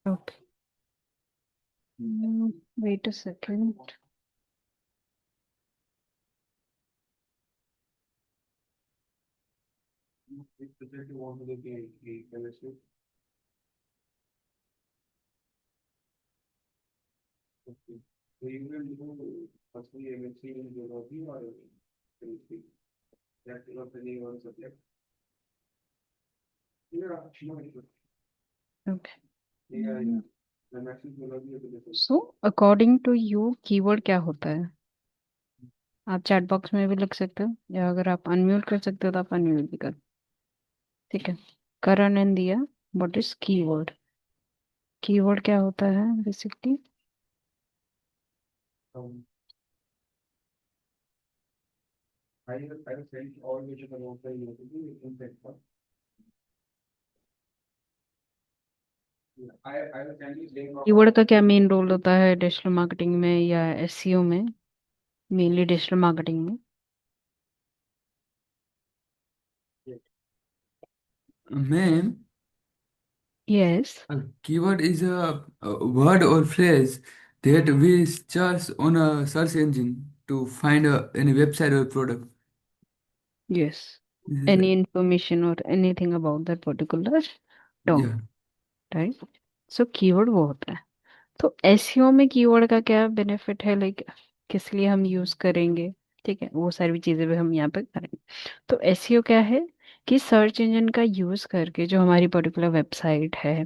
Okay. Wait a second. Okay. So according to you keyword क्या होता है? आप चैट बॉक्स में भी लिख सकते हो, या अगर आप अनम्यूट कर सकते हो तो आप अनम्यूट भी कर। ठीक है। करण एंड दिया, व्हाट इज कीवर्ड? कीवर्ड क्या होता है बेसिकली? कीवर्ड का क्या मेन रोल होता है डिजिटल मार्केटिंग में या एसईओ में? मेनली डिजिटल मार्केटिंग में। Ma'am, yes. a keyword is a word or phrase that we search on a search engine to find any website or product. Yes. This is any information और anything about that particular term. yeah. Right. So keyword वो होता है। तो SEO में keyword का क्या benefit है, like किस लिए हम यूज करेंगे? ठीक है, वो सारी चीजें भी हम यहाँ पे करेंगे। तो एसईओ क्या है? कि सर्च इंजन का यूज करके जो हमारी पर्टिकुलर वेबसाइट है,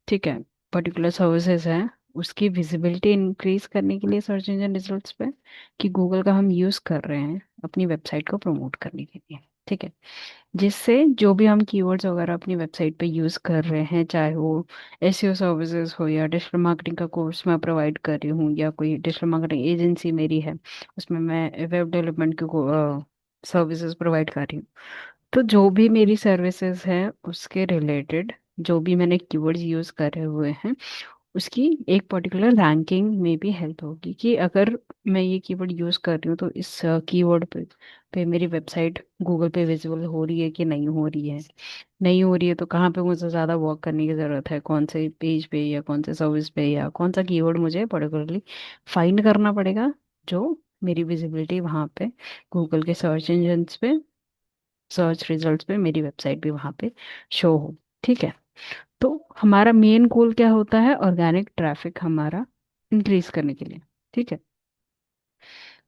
ठीक है, पर्टिकुलर सर्विसेज है, उसकी विजिबिलिटी इंक्रीज करने के लिए सर्च इंजन रिजल्ट्स पे, कि गूगल का हम यूज कर रहे हैं अपनी वेबसाइट को प्रमोट करने के लिए। ठीक है। जिससे जो भी हम कीवर्ड्स वगैरह अपनी वेबसाइट पे यूज़ कर रहे हैं, चाहे वो एसईओ सर्विसेज हो या डिजिटल मार्केटिंग का कोर्स मैं प्रोवाइड कर रही हूँ, या कोई डिजिटल मार्केटिंग एजेंसी मेरी है, उसमें मैं वेब डेवलपमेंट की सर्विसेज प्रोवाइड कर रही हूँ। तो जो भी मेरी सर्विसेज हैं उसके रिलेटेड जो भी मैंने कीवर्ड्स यूज़ करे हुए हैं, उसकी एक पर्टिकुलर रैंकिंग में भी हेल्प होगी, कि अगर मैं ये कीवर्ड यूज़ कर रही हूँ तो इस कीवर्ड पे मेरी वेबसाइट गूगल पे विजिबल हो रही है कि नहीं हो रही है। नहीं हो रही है तो कहाँ पे मुझे ज़्यादा वर्क करने की ज़रूरत है, कौन से पेज पे या कौन से सर्विस पे या कौन सा कीवर्ड मुझे पर्टिकुलरली फाइंड करना पड़ेगा, जो मेरी विजिबिलिटी वहाँ पे गूगल के सर्च इंजन्स पे, सर्च रिजल्ट्स पे मेरी वेबसाइट भी वहाँ पे शो हो। ठीक है। तो हमारा मेन गोल क्या होता है? ऑर्गेनिक ट्रैफिक हमारा इंक्रीज करने के लिए। ठीक है।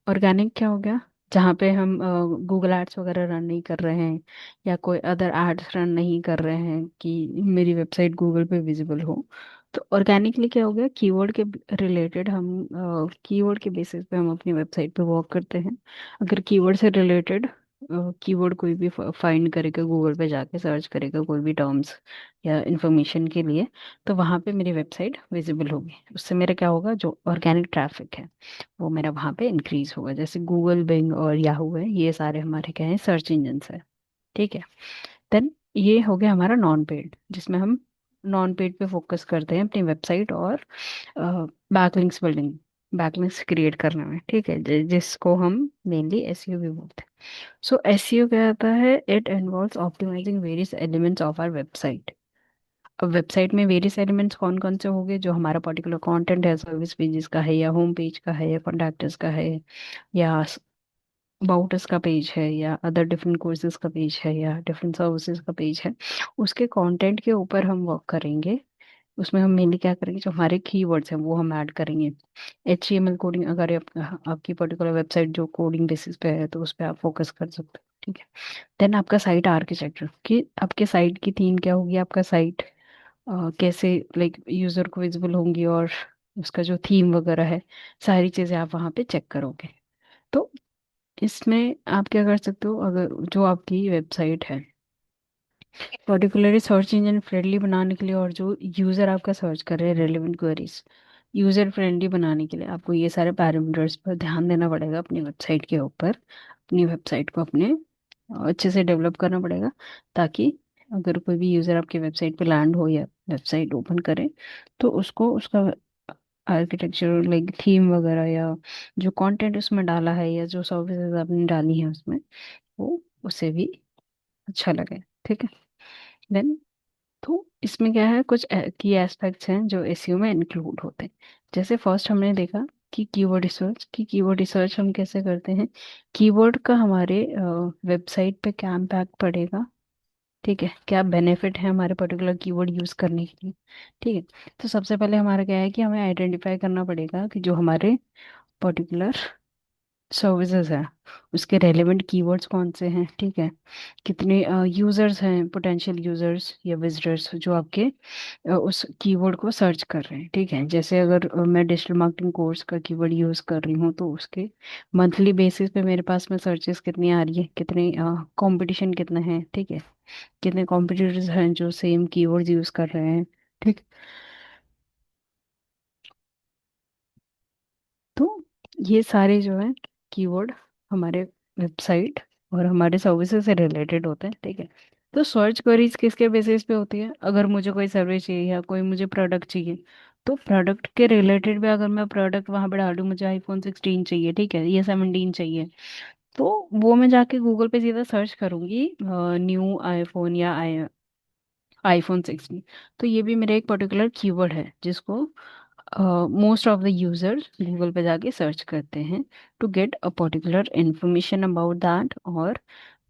ऑर्गेनिक क्या हो गया? जहाँ पे हम गूगल एड्स वगैरह रन नहीं कर रहे हैं, या कोई अदर एड्स रन नहीं कर रहे हैं कि मेरी वेबसाइट गूगल पे विजिबल हो। तो ऑर्गेनिकली क्या हो गया? कीवर्ड के रिलेटेड हम, कीवर्ड के बेसिस पे हम अपनी वेबसाइट पे वर्क करते हैं। अगर कीवर्ड से रिलेटेड कीवर्ड कोई भी फाइंड करेगा, गूगल पे जाके सर्च करेगा कोई भी टर्म्स या इंफॉर्मेशन के लिए, तो वहाँ पे मेरी वेबसाइट विजिबल होगी। उससे मेरा क्या होगा? जो ऑर्गेनिक ट्रैफिक है वो मेरा वहाँ पे इंक्रीज होगा। जैसे गूगल, बिंग और याहू है, ये सारे हमारे क्या है? सर्च इंजन है। ठीक है। देन ये हो गया हमारा नॉन पेड, जिसमें हम नॉन पेड पे फोकस करते हैं अपनी वेबसाइट और बैकलिंक्स बिल्डिंग, बैकलिंक्स क्रिएट करने में। ठीक है, जिसको हम मेनली एसईओ भी बोलते हैं। सो एसईओ क्या आता है? It involves optimising various elements of our website. अब वेबसाइट में वेरियस एलिमेंट्स कौन कौन से होंगे? जो हमारा पर्टिकुलर कंटेंट है, सर्विस पेजेस का है या होम पेज का है या कॉन्टैक्ट्स का है, या अबाउट अस का पेज है, या अदर डिफरेंट कोर्सेज का पेज है, या डिफरेंट सर्विसेज का पेज है, उसके कंटेंट के ऊपर हम वर्क करेंगे। उसमें हम मेनली क्या करेंगे? जो हमारे कीवर्ड्स हैं वो हम ऐड करेंगे। HTML कोडिंग, अगर आपकी पर्टिकुलर वेबसाइट जो कोडिंग बेसिस पे है तो उस पर आप फोकस कर सकते हो। ठीक है। देन आपका साइट आर्किटेक्चर, कि आपके साइट की थीम क्या होगी, आपका साइट कैसे लाइक यूजर को विजिबल होंगी, और उसका जो थीम वगैरह है, सारी चीजें आप वहाँ पे चेक करोगे। तो इसमें आप क्या कर सकते हो? अगर जो आपकी वेबसाइट है पर्टिकुलरली सर्च इंजन फ्रेंडली बनाने के लिए, और जो यूजर आपका सर्च कर रहे हैं रेलेवेंट क्वेरीज, यूजर फ्रेंडली बनाने के लिए आपको ये सारे पैरामीटर्स पर ध्यान देना पड़ेगा अपनी वेबसाइट के ऊपर। अपनी वेबसाइट को अपने अच्छे से डेवलप करना पड़ेगा, ताकि अगर कोई भी यूज़र आपकी वेबसाइट पे लैंड हो या वेबसाइट ओपन करे, तो उसको उसका आर्किटेक्चर लाइक थीम वगैरह, या जो कंटेंट उसमें डाला है, या जो सर्विसेज आपने डाली है उसमें, वो उसे भी अच्छा लगे। ठीक है। देन तो इसमें क्या है, कुछ की एस्पेक्ट्स हैं जो एसईओ में इंक्लूड होते हैं। जैसे फर्स्ट हमने देखा कि कीवर्ड रिसर्च हम कैसे करते हैं, कीवर्ड का हमारे वेबसाइट पे क्या इम्पैक्ट पड़ेगा, ठीक है, क्या बेनिफिट है हमारे पर्टिकुलर कीवर्ड यूज करने के लिए। ठीक है, तो सबसे पहले हमारा क्या है कि हमें आइडेंटिफाई करना पड़ेगा कि जो हमारे पर्टिकुलर सर्विसेज है उसके रेलेवेंट कीवर्ड्स कौन से हैं, ठीक है, कितने यूजर्स हैं, पोटेंशियल यूजर्स या विजिटर्स जो आपके उस कीवर्ड को सर्च कर रहे हैं। ठीक है, जैसे अगर मैं डिजिटल मार्केटिंग कोर्स का कीवर्ड यूज कर रही हूँ तो उसके मंथली बेसिस पे मेरे पास में सर्चेस कितनी आ रही है, कितने कंपटीशन कितना है, ठीक है, कितने कॉम्पिटिटर्स हैं जो सेम कीवर्ड्स यूज कर रहे हैं। ठीक, तो ये सारे जो है कीवर्ड हमारे वेबसाइट और हमारे सर्विसेज से रिलेटेड होते हैं। ठीक है, तो सर्च क्वेरीज किसके बेसिस पे होती है, अगर मुझे कोई सर्विस चाहिए या कोई मुझे प्रोडक्ट चाहिए, तो प्रोडक्ट के रिलेटेड भी अगर मैं प्रोडक्ट वहां पे डालूं, मुझे iPhone 16 चाहिए, ठीक है, ये 17 चाहिए, तो वो मैं जाके गूगल पे सीधा सर्च करूंगी न्यू आईफोन या iPhone 16। तो ये भी मेरा एक पर्टिकुलर कीवर्ड है जिसको most of the users Google पे जाके सर्च करते हैं to get a particular information about that, और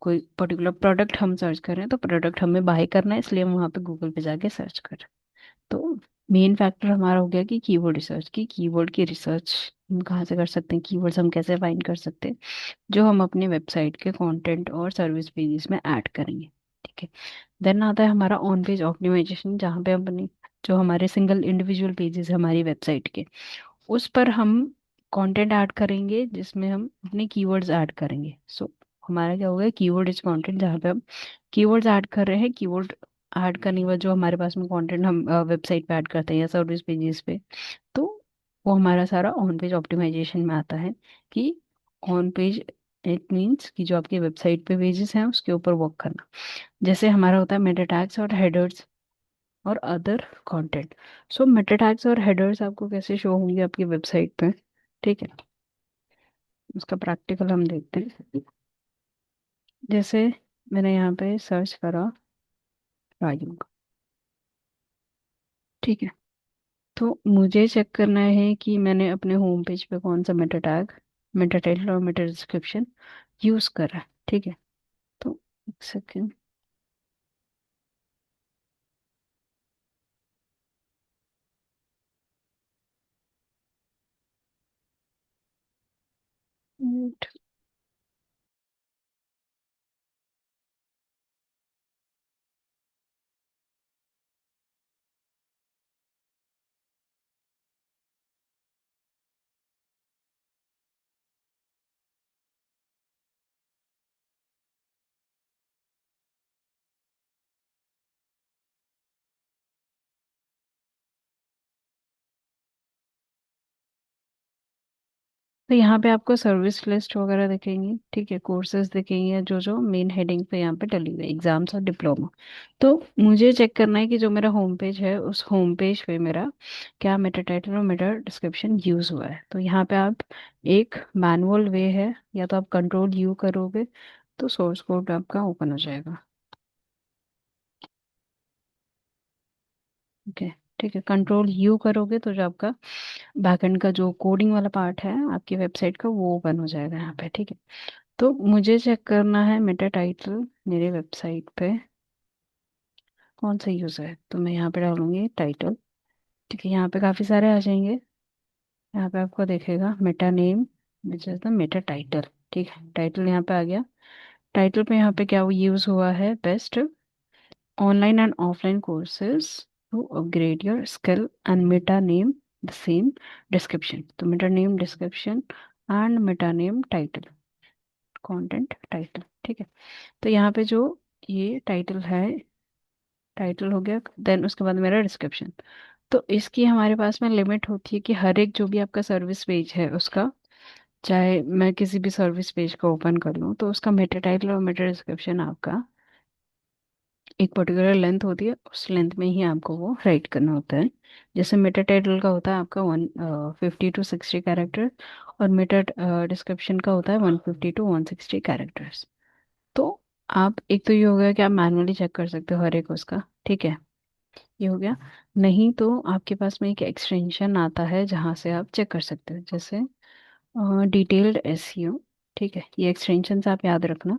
कोई पर्टिकुलर प्रोडक्ट हम सर्च कर रहे हैं तो प्रोडक्ट हमें बाय करना है, इसलिए हम वहाँ पे गूगल पे जाके सर्च कर रहे हैं। तो मेन फैक्टर हमारा हो गया कि कीवर्ड की रिसर्च हम कहाँ से कर सकते हैं, कीवर्ड्स हम कैसे फाइंड कर सकते हैं जो हम अपने वेबसाइट के कंटेंट और सर्विस पेजेस में ऐड करेंगे। ठीक है, देन आता है हमारा ऑन पेज ऑप्टिमाइजेशन, जहाँ पे अपने जो हमारे सिंगल इंडिविजुअल पेजेस है हमारी वेबसाइट के, उस पर हम कंटेंट ऐड करेंगे जिसमें हम अपने कीवर्ड्स ऐड करेंगे। सो हमारा क्या होगा, कीवर्ड इज कंटेंट, जहाँ पे हम कीवर्ड्स ऐड कर रहे हैं। कीवर्ड ऐड करने के बाद जो हमारे पास में कंटेंट हम वेबसाइट पे ऐड करते हैं या सर्विस पेजेस पे, तो वो हमारा सारा ऑन पेज ऑप्टिमाइजेशन में आता है कि ऑन पेज, इट मीन्स कि जो आपकी वेबसाइट पे पेजेस हैं उसके ऊपर वर्क करना। जैसे हमारा होता है मेटा टैग्स और हेडर्स और अदर कंटेंट। सो मेटा टैग्स और हेडर्स आपको कैसे शो होंगे आपकी वेबसाइट पे, ठीक है, उसका प्रैक्टिकल हम देखते हैं। जैसे मैंने यहाँ पे सर्च करा राजू, ठीक है, तो मुझे चेक करना है कि मैंने अपने होम पेज पे कौन सा मेटा टैग, मेटा टाइटल और मेटा डिस्क्रिप्शन यूज करा है। ठीक है, तो एक सेकेंड, तो यहाँ पे आपको सर्विस लिस्ट वगैरह दिखेंगी, ठीक है, कोर्सेज दिखेंगे जो जो मेन हेडिंग पे यहाँ पे डली हुई है, एग्जाम्स और डिप्लोमा। तो मुझे चेक करना है कि जो मेरा होम पेज है उस होम पेज पे मेरा क्या मेटा टाइटल और मेटा डिस्क्रिप्शन यूज हुआ है। तो यहाँ पे आप एक मैनुअल वे है, या तो आप कंट्रोल U करोगे तो सोर्स कोड आपका ओपन हो जाएगा। ओके, ठीक है, कंट्रोल U करोगे तो जो आपका बैकएंड का जो कोडिंग वाला पार्ट है आपकी वेबसाइट का वो ओपन हो जाएगा यहाँ पे। ठीक है, तो मुझे चेक करना है मेटा टाइटल मेरे वेबसाइट पे कौन सा यूज़ है, तो मैं यहाँ पे डालूंगी टाइटल। ठीक है, यहाँ पे काफ़ी सारे आ जाएंगे। यहाँ पे आपको देखेगा Meta name which is the Meta title. ठीक है, टाइटल यहाँ पे आ गया। टाइटल पे यहाँ पे क्या यूज़ हुआ है, best online and offline courses to upgrade your skill, and meta name the same description, तो meta name description and meta name title, content title. ठीक है, तो यहाँ पे जो ये टाइटल है, टाइटल हो गया, देन उसके बाद मेरा डिस्क्रिप्शन। तो इसकी हमारे पास में लिमिट होती है कि हर एक जो भी आपका सर्विस पेज है उसका, चाहे मैं किसी भी सर्विस पेज को ओपन कर लूँ तो उसका मेटा टाइटल और मेटा डिस्क्रिप्शन आपका एक पर्टिकुलर लेंथ होती है, उस लेंथ में ही आपको वो राइट करना होता है। जैसे मेटा टाइटल का होता है आपका 150 to 60 कैरेक्टर, और मेटा डिस्क्रिप्शन का होता है 150 to 160 कैरेक्टर्स। तो आप एक तो ये हो गया कि आप मैनुअली चेक कर सकते हो हर एक उसका, ठीक है, ये हो गया। नहीं तो आपके पास में एक एक्सटेंशन आता है जहाँ से आप चेक कर सकते हो, जैसे डिटेल्ड एसईओ। ठीक है, ये एक्सटेंशन आप याद रखना।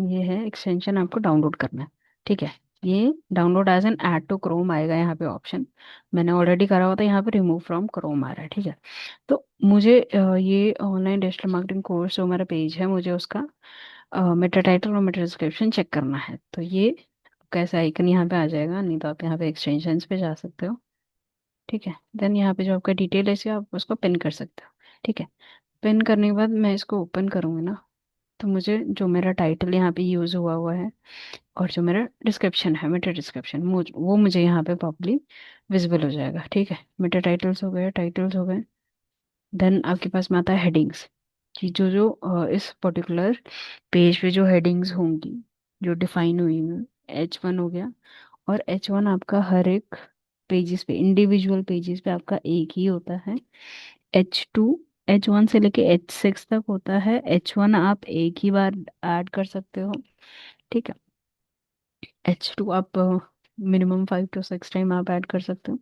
ये है एक्सटेंशन, आपको डाउनलोड करना है। ठीक है, ये download as an add to Chrome आएगा यहाँ पे ऑप्शन। मैंने ऑलरेडी करा हुआ था, यहाँ पे रिमूव फ्रॉम क्रोम आ रहा है। ठीक है, तो मुझे ये ऑनलाइन डिजिटल मार्केटिंग कोर्स जो मेरा पेज है, मुझे उसका मेटा टाइटल और मेटा डिस्क्रिप्शन चेक करना है। तो ये कैसा आइकन यहाँ पे आ जाएगा, नहीं तो आप यहाँ पे एक्सटेंशंस पे जा सकते हो। ठीक है, देन यहाँ पे जो आपका डिटेल है इसे आप उसको पिन कर सकते हो। ठीक है, पिन करने के बाद मैं इसको ओपन करूँगी ना, तो मुझे जो मेरा टाइटल यहाँ पे यूज़ हुआ हुआ है और जो मेरा डिस्क्रिप्शन है, मेटा डिस्क्रिप्शन, वो मुझे यहाँ पे प्रॉपरली विजिबल हो जाएगा। ठीक है, मेटा टाइटल्स हो गए, टाइटल्स हो गए। देन आपके पास में आता है हेडिंग्स, कि जो जो इस पर्टिकुलर पेज पे जो हेडिंग्स होंगी, जो डिफाइन हुई हैं। H1 हो गया, और H1 आपका हर एक पेजेस पे, इंडिविजुअल पेजेस पे आपका एक ही होता है। H2, H1 से लेके H6 तक होता है। H1 आप एक ही बार ऐड कर सकते हो। ठीक है, H2 आप मिनिमम 5 to 6 टाइम आप ऐड कर सकते हो।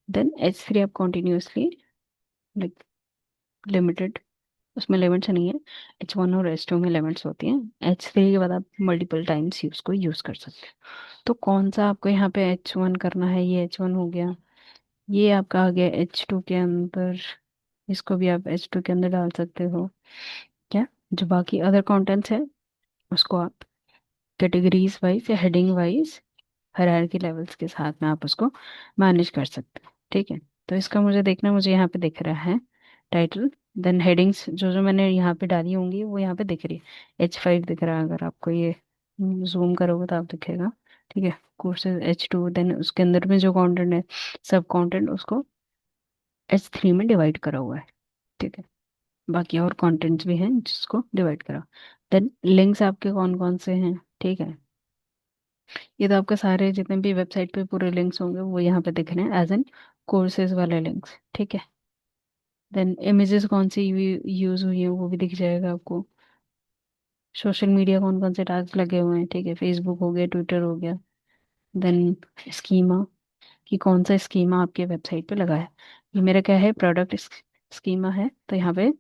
देन H3 आप कॉन्टिन्यूसली, लाइक लिमिटेड, उसमें लिमिट्स नहीं है। H1 और H2 में लिमिट्स होती हैं। H3 के बाद आप मल्टीपल टाइम्स उसको यूज कर सकते हो। तो कौन सा आपको यहाँ पे H1 करना है, ये H1 हो गया। ये आपका आ गया H2 के अंदर, इसको भी आप H2 के अंदर डाल सकते हो। क्या, जो बाकी अदर कंटेंट्स है उसको आप कैटेगरीज वाइज या हेडिंग वाइज हायरार्की लेवल्स के साथ में आप उसको मैनेज कर सकते हैं। ठीक है, तो इसका मुझे देखना, मुझे यहाँ पे दिख रहा है टाइटल। देन हेडिंग्स जो जो मैंने यहाँ पे डाली होंगी वो यहाँ पे दिख रही है। H5 दिख रहा है, अगर आपको ये जूम करोगे तो आप दिखेगा। ठीक है, कोर्सेज H2, देन उसके अंदर में जो कंटेंट है, सब कंटेंट उसको H3 में डिवाइड करा हुआ है। ठीक है, बाकी और कंटेंट्स भी हैं जिसको डिवाइड करा। देन लिंक्स आपके कौन कौन से हैं। ठीक है, ये तो आपके सारे जितने भी वेबसाइट पे पूरे लिंक्स होंगे वो यहाँ पे दिख रहे हैं एज एन कोर्सेज वाले लिंक्स। ठीक है, देन इमेजेस कौन सी यूज हुई है वो भी दिख जाएगा आपको। सोशल मीडिया कौन कौन से टैग्स लगे हुए हैं। ठीक है, फेसबुक हो गया, ट्विटर हो गया। देन स्कीमा, कि कौन सा स्कीमा आपके वेबसाइट पे लगा है। ये मेरा क्या है, प्रोडक्ट स्कीमा है, तो यहाँ पे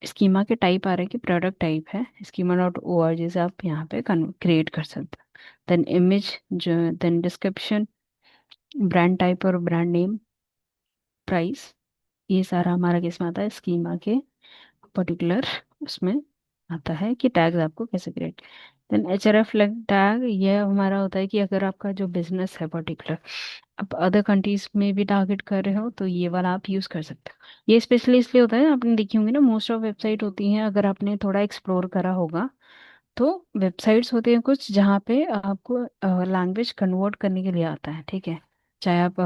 स्कीमा के टाइप आ रहे हैं कि प्रोडक्ट टाइप है। schema.org से आप यहाँ पे क्रिएट कर सकते हैं। देन इमेज, जो देन डिस्क्रिप्शन, ब्रांड टाइप और ब्रांड नेम, प्राइस, ये सारा हमारा किस में आता है, स्कीमा के पर्टिकुलर उसमें आता है कि टैग्स आपको कैसे क्रिएट। देन HRF टैग, ये हमारा होता है कि अगर आपका जो बिजनेस है पर्टिकुलर, आप अदर कंट्रीज में भी टारगेट कर रहे हो तो ये वाला आप यूज कर सकते हो। ये स्पेशली इसलिए होता है, आपने देखी होंगी ना, मोस्ट ऑफ वेबसाइट होती हैं, अगर आपने थोड़ा एक्सप्लोर करा होगा तो वेबसाइट्स होती हैं कुछ जहाँ पे आपको लैंग्वेज कन्वर्ट करने के लिए आता है। ठीक है, चाहे आप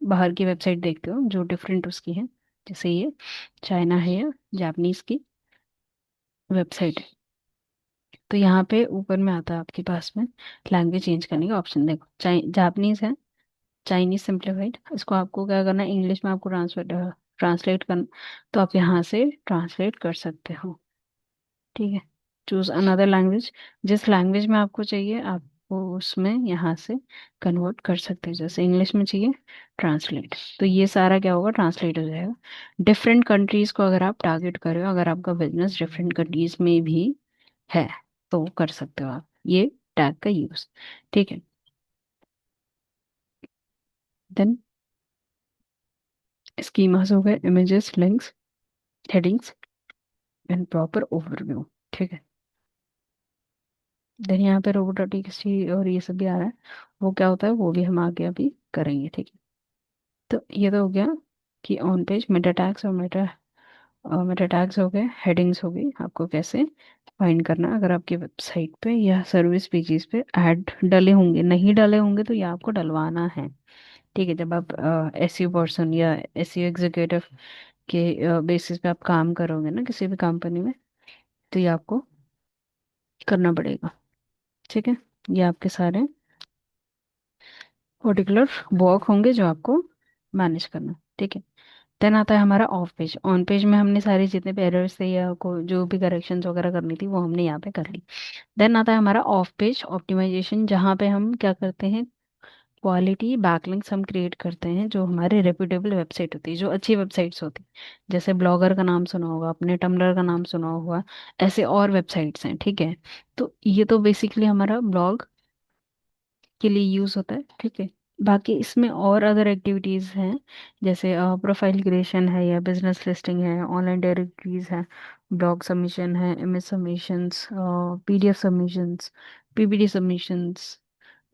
बाहर की वेबसाइट देखते हो जो डिफरेंट उसकी है, जैसे ये चाइना है या जापानीज की वेबसाइट है, तो यहाँ पे ऊपर में आता है आपके पास में लैंग्वेज चेंज करने का ऑप्शन। देखो, जापानीज है, चाइनीज सिंप्लीफाइड, इसको आपको क्या करना है, इंग्लिश में आपको ट्रांसलेट करना, तो आप यहाँ से ट्रांसलेट कर सकते हो। ठीक है, चूज अनदर लैंग्वेज, जिस लैंग्वेज में आपको चाहिए आप वो उसमें यहाँ से कन्वर्ट कर सकते हैं। जैसे इंग्लिश में चाहिए, ट्रांसलेट, तो ये सारा क्या होगा, ट्रांसलेट हो जाएगा। डिफरेंट कंट्रीज को अगर आप टारगेट कर रहे हो, अगर आपका बिजनेस डिफरेंट कंट्रीज में भी है तो कर सकते हो आप ये टैग का यूज। ठीक है, देन स्कीमास हो गए, images, links, headings and proper overview. ठीक है, देन यहाँ पे रोबोटिक्स और ये सब भी आ रहा है, वो क्या होता है वो भी हम आगे अभी करेंगे। ठीक है, तो ये तो हो गया कि ऑन पेज मेटा टैग्स और मेटा टैग्स हो गए, हेडिंग्स हो गई, आपको कैसे फाइंड करना है। अगर आपकी वेबसाइट पे या सर्विस पेजेस पे ऐड डले होंगे, नहीं डले होंगे तो ये आपको डलवाना है। ठीक है, जब आप एसईओ पर्सन या एसईओ एग्जीक्यूटिव के बेसिस पे आप काम करोगे ना किसी भी कंपनी में, तो ये आपको करना पड़ेगा। ठीक है, ये आपके सारे पर्टिकुलर वर्क होंगे जो आपको मैनेज करना है। ठीक है, देन आता है हमारा ऑफ पेज। ऑन पेज में हमने सारे जितने भी एरर्स थे या जो भी करेक्शंस वगैरह करनी थी वो हमने यहाँ पे कर ली। देन आता है हमारा ऑफ पेज ऑप्टिमाइजेशन, जहाँ पे हम क्या करते हैं, क्वालिटी बैकलिंक्स हम क्रिएट करते हैं जो हमारे रेप्यूटेबल वेबसाइट होती है, जो अच्छी वेबसाइट्स होती है। जैसे ब्लॉगर का नाम सुना होगा आपने, टम्बलर का नाम सुना होगा, ऐसे और वेबसाइट्स हैं, ठीक है। तो ये तो बेसिकली हमारा ब्लॉग के लिए यूज होता है, ठीक है। बाकी इसमें और अदर एक्टिविटीज हैं, जैसे प्रोफाइल क्रिएशन है, या बिजनेस लिस्टिंग है, ऑनलाइन डायरेक्टरीज है, ब्लॉग सबमिशन है, image submissions, PDF submissions, PPT submissions.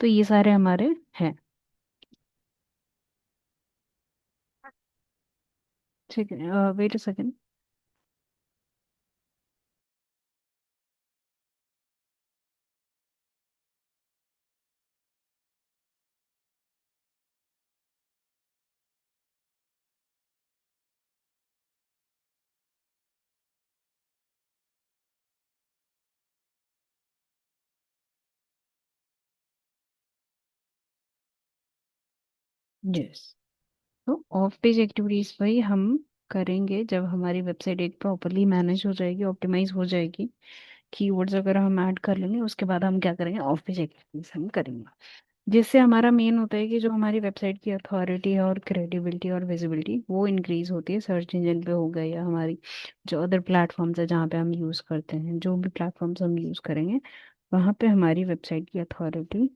तो ये सारे हमारे हैं, ठीक है। Wait a second. यस। तो ऑफ पेज एक्टिविटीज भाई हम करेंगे जब हमारी वेबसाइट एक प्रॉपरली मैनेज हो जाएगी, ऑप्टिमाइज हो जाएगी, कीवर्ड्स वगैरह हम ऐड कर लेंगे, उसके बाद हम क्या करेंगे, ऑफ पेज एक्टिविटीज हम करेंगे। जिससे हमारा मेन होता है कि जो हमारी वेबसाइट की अथॉरिटी और क्रेडिबिलिटी और विजिबिलिटी वो इंक्रीज होती है सर्च इंजन पे हो गया, या हमारी जो अदर प्लेटफॉर्म्स है जहाँ पे हम यूज़ करते हैं, जो भी प्लेटफॉर्म्स हम यूज़ करेंगे वहाँ पे हमारी वेबसाइट की अथॉरिटी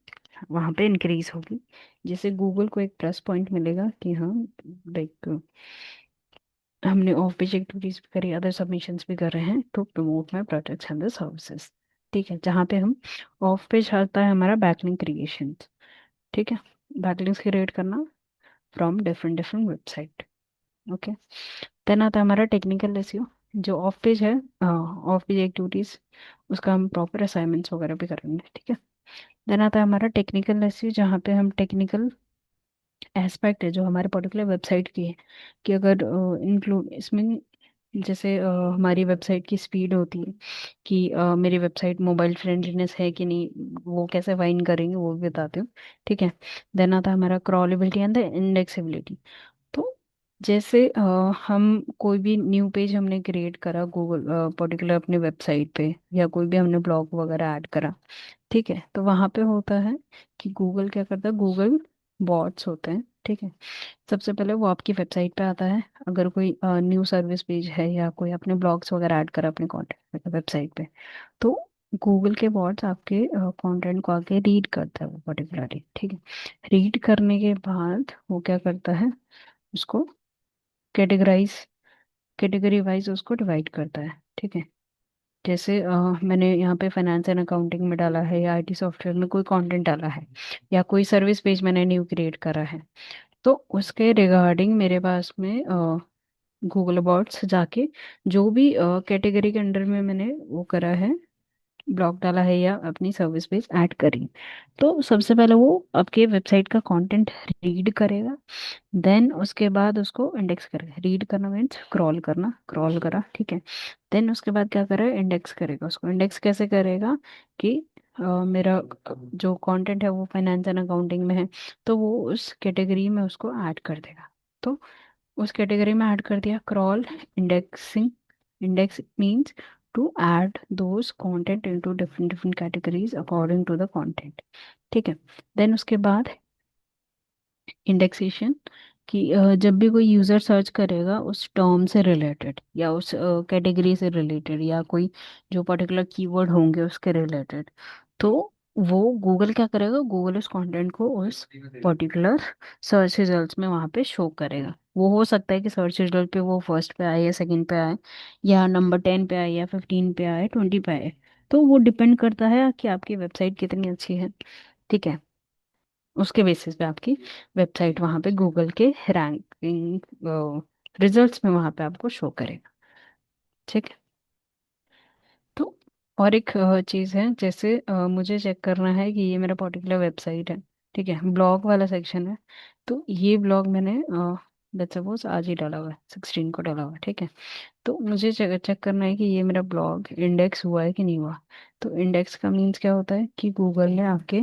वहाँ पे इंक्रीज होगी। जिससे गूगल को एक प्लस पॉइंट मिलेगा कि हाँ, लाइक हमने ऑफ पेज एक्टिविटीज भी करी, अदर सबमिशंस भी कर रहे हैं to promote my products and the services, ठीक है। जहाँ पे हम ऑफ पेज आता है हमारा बैकलिंक क्रिएशन, ठीक है, बैकलिंक्स क्रिएट करना from different different website. Okay. Then आता है हमारा टेक्निकल एसईओ। जो ऑफ पेज है, ऑफ पेज एक्टिविटीज, उसका हम प्रॉपर असाइनमेंट्स वगैरह भी करेंगे, ठीक है। देन आता है हमारा टेक्निकल एसईओ, जहाँ पे हम टेक्निकल एस्पेक्ट है जो हमारे पर्टिकुलर वेबसाइट की है, कि अगर इंक्लूड इसमें, जैसे हमारी वेबसाइट की स्पीड होती है, कि मेरी वेबसाइट मोबाइल फ्रेंडलीनेस है कि नहीं, वो कैसे फाइन करेंगे वो भी बताती हूँ, ठीक है। देन आता है हमारा क्रॉलेबिलिटी एंड द इंडेक्सेबिलिटी। तो जैसे हम कोई भी न्यू पेज हमने क्रिएट करा गूगल पर्टिकुलर अपने वेबसाइट पे, या कोई भी हमने ब्लॉग वगैरह ऐड करा, ठीक है, तो वहाँ पे होता है कि गूगल क्या करता है, गूगल बॉट्स होते हैं, ठीक है। सबसे पहले वो आपकी वेबसाइट पे आता है, अगर कोई न्यू सर्विस पेज है या कोई अपने ब्लॉग्स वगैरह ऐड करा अपने कॉन्टेंट वेबसाइट पे, तो गूगल के बॉट्स आपके कंटेंट को आके रीड करता है वो पर्टिकुलरली, ठीक है। रीड करने के बाद वो क्या करता है, उसको कैटेगराइज कैटेगरी वाइज उसको डिवाइड करता है, ठीक है। जैसे मैंने यहाँ पे फाइनेंस एंड अकाउंटिंग में डाला है, या आईटी सॉफ्टवेयर में कोई कंटेंट डाला है, या कोई सर्विस पेज मैंने न्यू क्रिएट करा है, तो उसके रिगार्डिंग मेरे पास में गूगल अबाउट्स जाके जो भी कैटेगरी के अंडर में मैंने वो करा है, ब्लॉग डाला है या अपनी सर्विस पेज ऐड करी, तो सबसे पहले वो आपके वेबसाइट का कंटेंट रीड करेगा। देन उसके बाद उसको इंडेक्स करेगा। रीड करना मीन्स क्रॉल करना, क्रॉल करा, ठीक है। देन उसके बाद क्या करेगा, इंडेक्स करेगा। उसको इंडेक्स कैसे करेगा कि मेरा जो कंटेंट है वो फाइनेंस एंड अकाउंटिंग में है, तो वो उस कैटेगरी में उसको ऐड कर देगा। तो उस कैटेगरी में ऐड कर दिया। Crawl indexing, index means to add those content into different different categories according to the content, ठीक है। देन उसके बाद इंडेक्सेशन, कि जब भी कोई यूज़र सर्च करेगा उस टर्म से रिलेटेड, या उस कैटेगरी से रिलेटेड, या कोई जो पर्टिकुलर कीवर्ड होंगे उसके रिलेटेड, तो वो गूगल क्या करेगा, गूगल उस कंटेंट को उस पर्टिकुलर सर्च रिजल्ट्स में वहाँ पे शो करेगा। वो हो सकता है कि सर्च रिजल्ट पे वो फर्स्ट पे आए, या सेकंड पे आए, या नंबर 10 पे आए, या 15 पे आए, 20 पे आए। तो वो डिपेंड करता है कि आपकी वेबसाइट कितनी अच्छी है, ठीक है। उसके बेसिस पे आपकी वेबसाइट वहाँ पे गूगल के रैंकिंग रिजल्ट्स में वहाँ पे आपको शो करेगा, ठीक है। तो और एक चीज़ है, जैसे मुझे चेक करना है कि ये मेरा पर्टिकुलर वेबसाइट है, ठीक है, ब्लॉग वाला सेक्शन है। तो ये ब्लॉग मैंने लेट्स सपोज आज ही डाला हुआ है, 16 को डाला हुआ है, ठीक है। तो मुझे चेक चेक करना है कि ये मेरा ब्लॉग इंडेक्स हुआ है कि नहीं हुआ। तो इंडेक्स का मीन्स क्या होता है कि गूगल ने आपके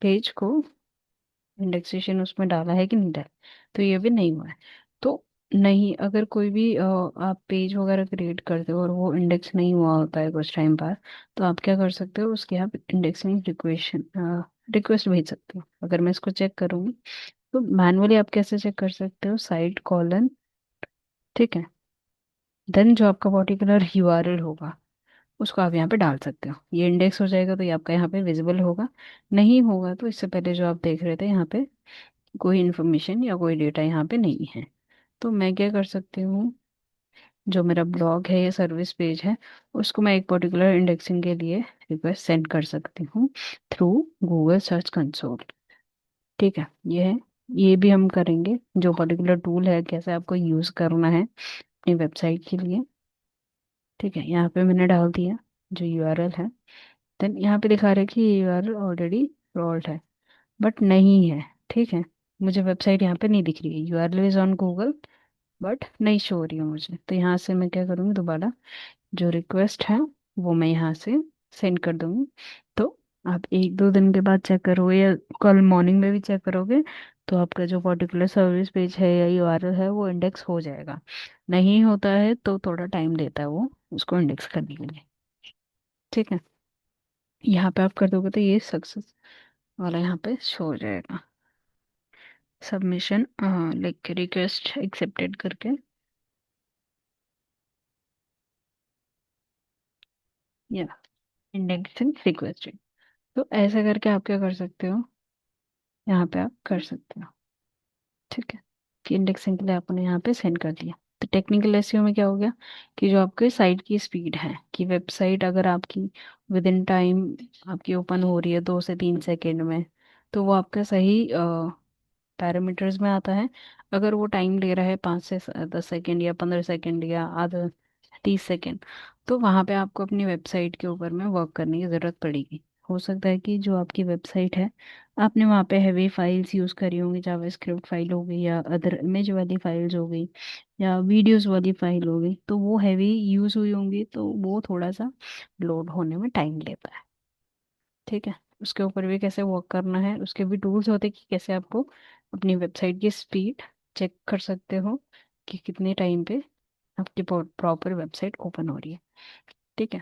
पेज को इंडेक्सेशन उसमें डाला है कि नहीं डाला। तो ये भी नहीं हुआ है। तो नहीं, अगर कोई भी आप पेज वगैरह क्रिएट करते हो और वो इंडेक्स नहीं हुआ होता है कुछ टाइम बाद, तो आप क्या कर सकते हो, उसके आप इंडेक्सिंग रिक्वेस्ट भेज सकते हो। अगर मैं इसको चेक करूँगी तो मैनुअली आप कैसे चेक कर सकते हो, साइट कॉलन, ठीक है, देन जो आपका पर्टिकुलर यूआरएल होगा उसको आप यहाँ पे डाल सकते हो। ये इंडेक्स हो जाएगा तो ये आपका यहाँ पे विजिबल होगा। नहीं होगा तो इससे पहले जो आप देख रहे थे यहाँ पे कोई इन्फॉर्मेशन या कोई डेटा यहाँ पे नहीं है। तो मैं क्या कर सकती हूँ, जो मेरा ब्लॉग है या सर्विस पेज है, उसको मैं एक पर्टिकुलर इंडेक्सिंग के लिए रिक्वेस्ट सेंड कर सकती हूँ थ्रू गूगल सर्च कंसोल। ठीक है, ये है, ये भी हम करेंगे। जो पर्टिकुलर टूल है कैसे आपको यूज़ करना है अपनी वेबसाइट के लिए, ठीक है, यहाँ पे मैंने डाल दिया जो यूआरएल है। देन यहाँ पे दिखा रहा है कि ये यूआरएल ऑलरेडी रोल्ड है, बट नहीं है। ठीक है, मुझे वेबसाइट यहाँ पे नहीं दिख रही है, URL is on Google but नहीं शो हो रही है मुझे। तो यहाँ से मैं क्या करूँगी, दोबारा जो रिक्वेस्ट है वो मैं यहाँ से सेंड कर दूँगी। तो आप एक दो दिन के बाद चेक करोगे या कल मॉर्निंग में भी चेक करोगे तो आपका जो पर्टिकुलर सर्विस पेज है या यूआरएल है वो इंडेक्स हो जाएगा। नहीं होता है तो थोड़ा टाइम लेता है वो उसको इंडेक्स करने के लिए। ठीक है, यहाँ पे आप कर दोगे तो ये सक्सेस वाला यहाँ पे शो हो जाएगा, सबमिशन लाइक रिक्वेस्ट एक्सेप्टेड करके, या इंडेक्सिंग रिक्वेस्टेड। तो ऐसा करके आप क्या कर सकते हो, यहाँ पे आप कर सकते हो। ठीक है, कि इंडेक्सिंग के लिए आपने यहाँ पे सेंड कर दिया। तो टेक्निकल एसईओ में क्या हो गया कि जो आपके साइट की स्पीड है, कि वेबसाइट अगर आपकी विद इन टाइम आपकी ओपन हो रही है 2 से 3 सेकेंड में, तो वो आपका सही पैरामीटर्स में आता है। अगर वो टाइम ले रहा है 5 से 10 सेकेंड या 15 सेकेंड या आधा 30 सेकेंड, तो वहाँ पे आपको अपनी वेबसाइट के ऊपर में वर्क करने की ज़रूरत पड़ेगी। हो सकता है कि जो आपकी वेबसाइट है आपने वहाँ पे हैवी फाइल्स यूज़ करी होंगी, जावास्क्रिप्ट फाइल हो गई या अदर इमेज वाली फाइल्स हो गई या वीडियोस वाली फाइल हो गई, तो वो हैवी यूज़ हुई होंगी तो वो थोड़ा सा लोड होने में टाइम लेता है। ठीक है, उसके ऊपर भी कैसे वर्क करना है, उसके भी टूल्स होते हैं कि कैसे आपको अपनी वेबसाइट की स्पीड चेक कर सकते हो कि कितने टाइम पे आपकी प्रॉपर वेबसाइट ओपन हो रही है। ठीक है,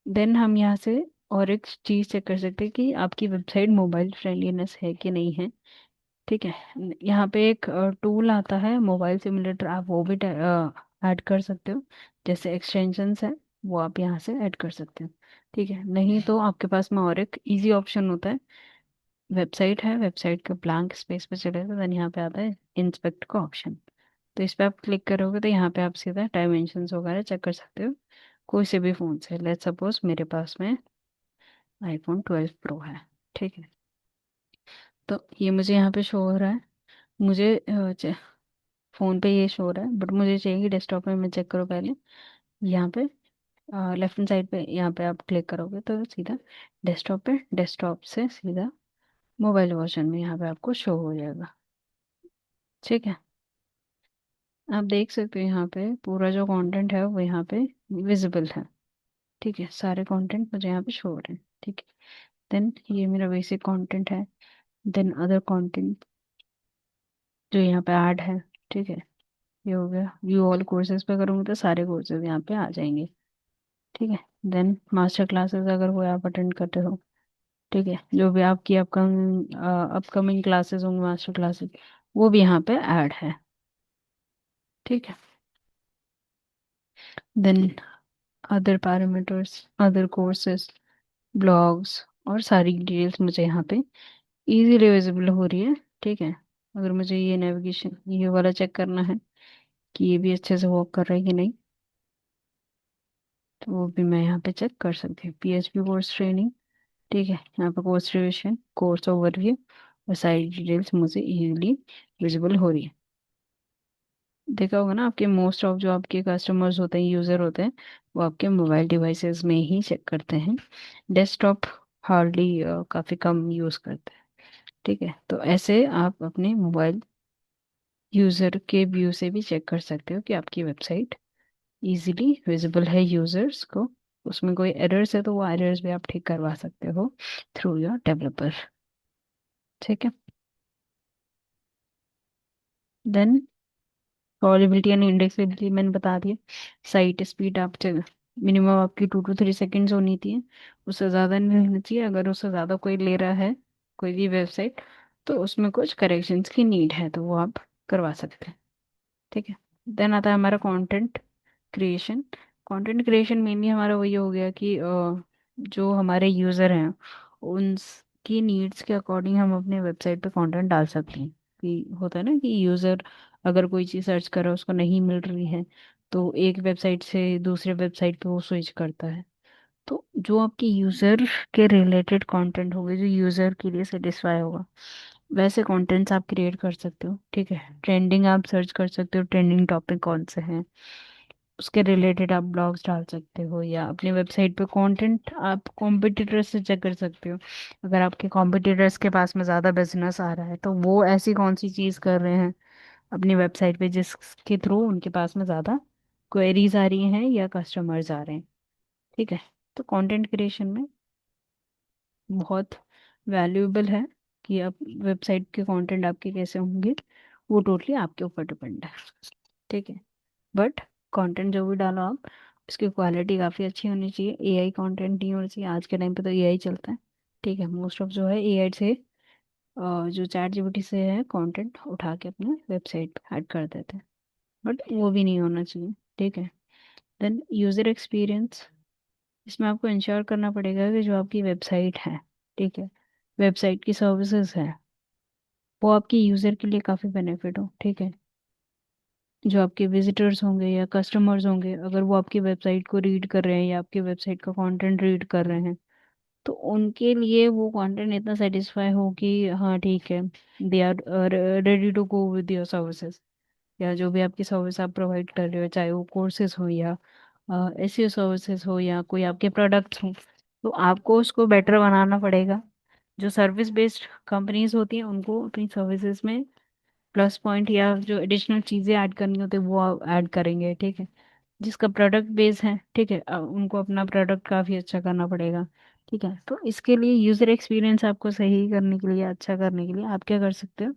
देन हम यहाँ से और एक चीज़ चेक कर सकते हैं कि आपकी वेबसाइट मोबाइल फ्रेंडलीनेस है कि नहीं है। ठीक है, यहाँ पे एक टूल आता है मोबाइल सिमुलेटर, आप वो भी ऐड कर सकते हो। जैसे एक्सटेंशंस है वो आप यहाँ से ऐड कर सकते हो। ठीक है, नहीं तो आपके पास में और एक इजी ऑप्शन होता है, वेबसाइट है, वेबसाइट के ब्लैंक स्पेस पे चले तो देन यहाँ पे आता है इंस्पेक्ट का ऑप्शन। तो इस पे आप क्लिक करोगे तो यहाँ पे आप सीधा डायमेंशंस वगैरह चेक कर सकते हो कोई से भी फ़ोन से। लेट्स सपोज मेरे पास में iPhone 12 Pro है। ठीक है, तो ये मुझे यहाँ पे शो हो रहा है, मुझे फ़ोन पे ये शो हो रहा है, बट मुझे चाहिए कि डेस्कटॉप में मैं चेक करूँ पहले। यहाँ पे लेफ्ट हैंड साइड पे यहाँ पे आप क्लिक करोगे तो सीधा डेस्कटॉप पे, डेस्कटॉप से सीधा मोबाइल वर्जन में यहाँ पे आपको शो हो जाएगा। ठीक है, आप देख सकते हो यहाँ पे पूरा जो कंटेंट है वो यहाँ पे विजिबल है। ठीक है, सारे कंटेंट मुझे यहाँ पे शो हो रहे हैं। ठीक है, देन ये मेरा बेसिक कंटेंट है, देन अदर कंटेंट जो यहाँ पे ऐड है। ठीक है, ये हो गया, व्यू ऑल कोर्सेज पे करूँगी तो सारे कोर्सेज यहाँ पे आ जाएंगे। ठीक है, देन मास्टर क्लासेस अगर वो आप अटेंड करते हो, ठीक है, जो भी आपकी अपकमिंग अपकमिंग क्लासेस होंगी मास्टर क्लासेस, वो भी यहाँ पे ऐड है। ठीक है, then other parameters, other courses, blogs और सारी डिटेल्स मुझे यहाँ पे इजीली विजिबल हो रही है। ठीक है, अगर मुझे ये नेविगेशन ये वाला चेक करना है कि ये भी अच्छे से वर्क कर रहा है कि नहीं, तो वो भी मैं यहाँ पे चेक कर सकती हूँ। PHP कोर्स ट्रेनिंग, ठीक है, यहाँ पे कोर्स रिविजन, कोर्स ओवरव्यू और सारी डिटेल्स मुझे इजीली विजिबल हो रही है। देखा होगा ना, आपके मोस्ट ऑफ जो आपके कस्टमर्स होते हैं, यूज़र होते हैं, वो आपके मोबाइल डिवाइसेस में ही चेक करते हैं। डेस्कटॉप हार्डली काफ़ी कम यूज़ करते हैं। ठीक है, तो ऐसे आप अपने मोबाइल यूज़र के व्यू से भी चेक कर सकते हो कि आपकी वेबसाइट इजीली विजिबल है यूज़र्स को। उसमें कोई एरर्स है तो वो एरर्स भी आप ठीक करवा सकते हो थ्रू योर डेवलपर। ठीक है, देन क्रॉलेबिलिटी यानी इंडेक्सेबिलिटी मैंने बता दिया। साइट स्पीड आप मिनिमम आपकी 2 to 3 सेकेंड्स होनी थी, उससे ज़्यादा नहीं होनी चाहिए। अगर उससे ज़्यादा कोई ले रहा है कोई भी वेबसाइट, तो उसमें कुछ करेक्शंस की नीड है तो वो आप करवा सकते हैं। ठीक है। देन आता है हमारा content creation. Content creation mainly हमारा वही हो गया कि जो हमारे यूज़र हैं उनकी नीड्स के अकॉर्डिंग हम अपने वेबसाइट पे कंटेंट डाल सकते हैं। कि होता है ना कि यूज़र अगर कोई चीज़ सर्च कर रहा है उसको नहीं मिल रही है, तो एक वेबसाइट से दूसरे वेबसाइट पे वो स्विच करता है। तो जो आपके यूज़र के रिलेटेड कंटेंट होगा, जो यूज़र के लिए सेटिस्फाई होगा, वैसे कंटेंट्स आप क्रिएट कर सकते हो। ठीक है। ट्रेंडिंग आप सर्च कर सकते हो, ट्रेंडिंग टॉपिक कौन से हैं, उसके रिलेटेड आप ब्लॉग्स डाल सकते हो, या अपनी वेबसाइट पे कंटेंट आप कॉम्पिटिटर्स से चेक कर सकते हो। अगर आपके कॉम्पिटिटर्स के पास में ज़्यादा बिजनेस आ रहा है तो वो ऐसी कौन सी चीज़ कर रहे हैं अपनी वेबसाइट पे जिसके थ्रू उनके पास में ज़्यादा क्वेरीज आ रही हैं या कस्टमर्स आ रहे हैं। ठीक है। तो कंटेंट क्रिएशन में बहुत वैल्यूएबल है कि आप वेबसाइट के कंटेंट आपके कैसे होंगे, वो टोटली आपके ऊपर डिपेंड है। ठीक है। बट कंटेंट जो भी डालो आप, इसकी क्वालिटी काफ़ी अच्छी होनी चाहिए। एआई कंटेंट नहीं होना चाहिए। आज के टाइम पे तो एआई चलता है। ठीक है। मोस्ट ऑफ जो है एआई से जो चैट जीपीटी से है कंटेंट उठा के अपने वेबसाइट पे ऐड कर देते हैं, बट वो भी नहीं होना चाहिए। ठीक है। देन यूज़र एक्सपीरियंस, इसमें आपको इंश्योर करना पड़ेगा कि जो आपकी वेबसाइट है, ठीक है, वेबसाइट की सर्विसेज है, वो आपके यूज़र के लिए काफ़ी बेनिफिट हो। ठीक है। जो आपके विजिटर्स होंगे या कस्टमर्स होंगे, अगर वो आपकी वेबसाइट को रीड कर रहे हैं या आपकी वेबसाइट का कंटेंट रीड कर रहे हैं, तो उनके लिए वो कंटेंट इतना सेटिस्फाई हो कि हाँ ठीक है, they are ready to go with your services, या जो भी आपकी सर्विस आप प्रोवाइड कर रहे हो, चाहे वो कोर्सेज हो या एसईओ सर्विसेज हो या कोई आपके प्रोडक्ट्स हो, तो आपको उसको बेटर बनाना पड़ेगा। जो सर्विस बेस्ड कंपनीज होती हैं उनको अपनी सर्विसेज में प्लस पॉइंट या जो एडिशनल चीज़ें ऐड करनी होती है वो ऐड करेंगे। ठीक है। जिसका प्रोडक्ट बेस है, ठीक है, उनको अपना प्रोडक्ट काफ़ी अच्छा करना पड़ेगा। ठीक है। तो इसके लिए यूज़र एक्सपीरियंस आपको सही करने के लिए, अच्छा करने के लिए आप क्या कर सकते हो,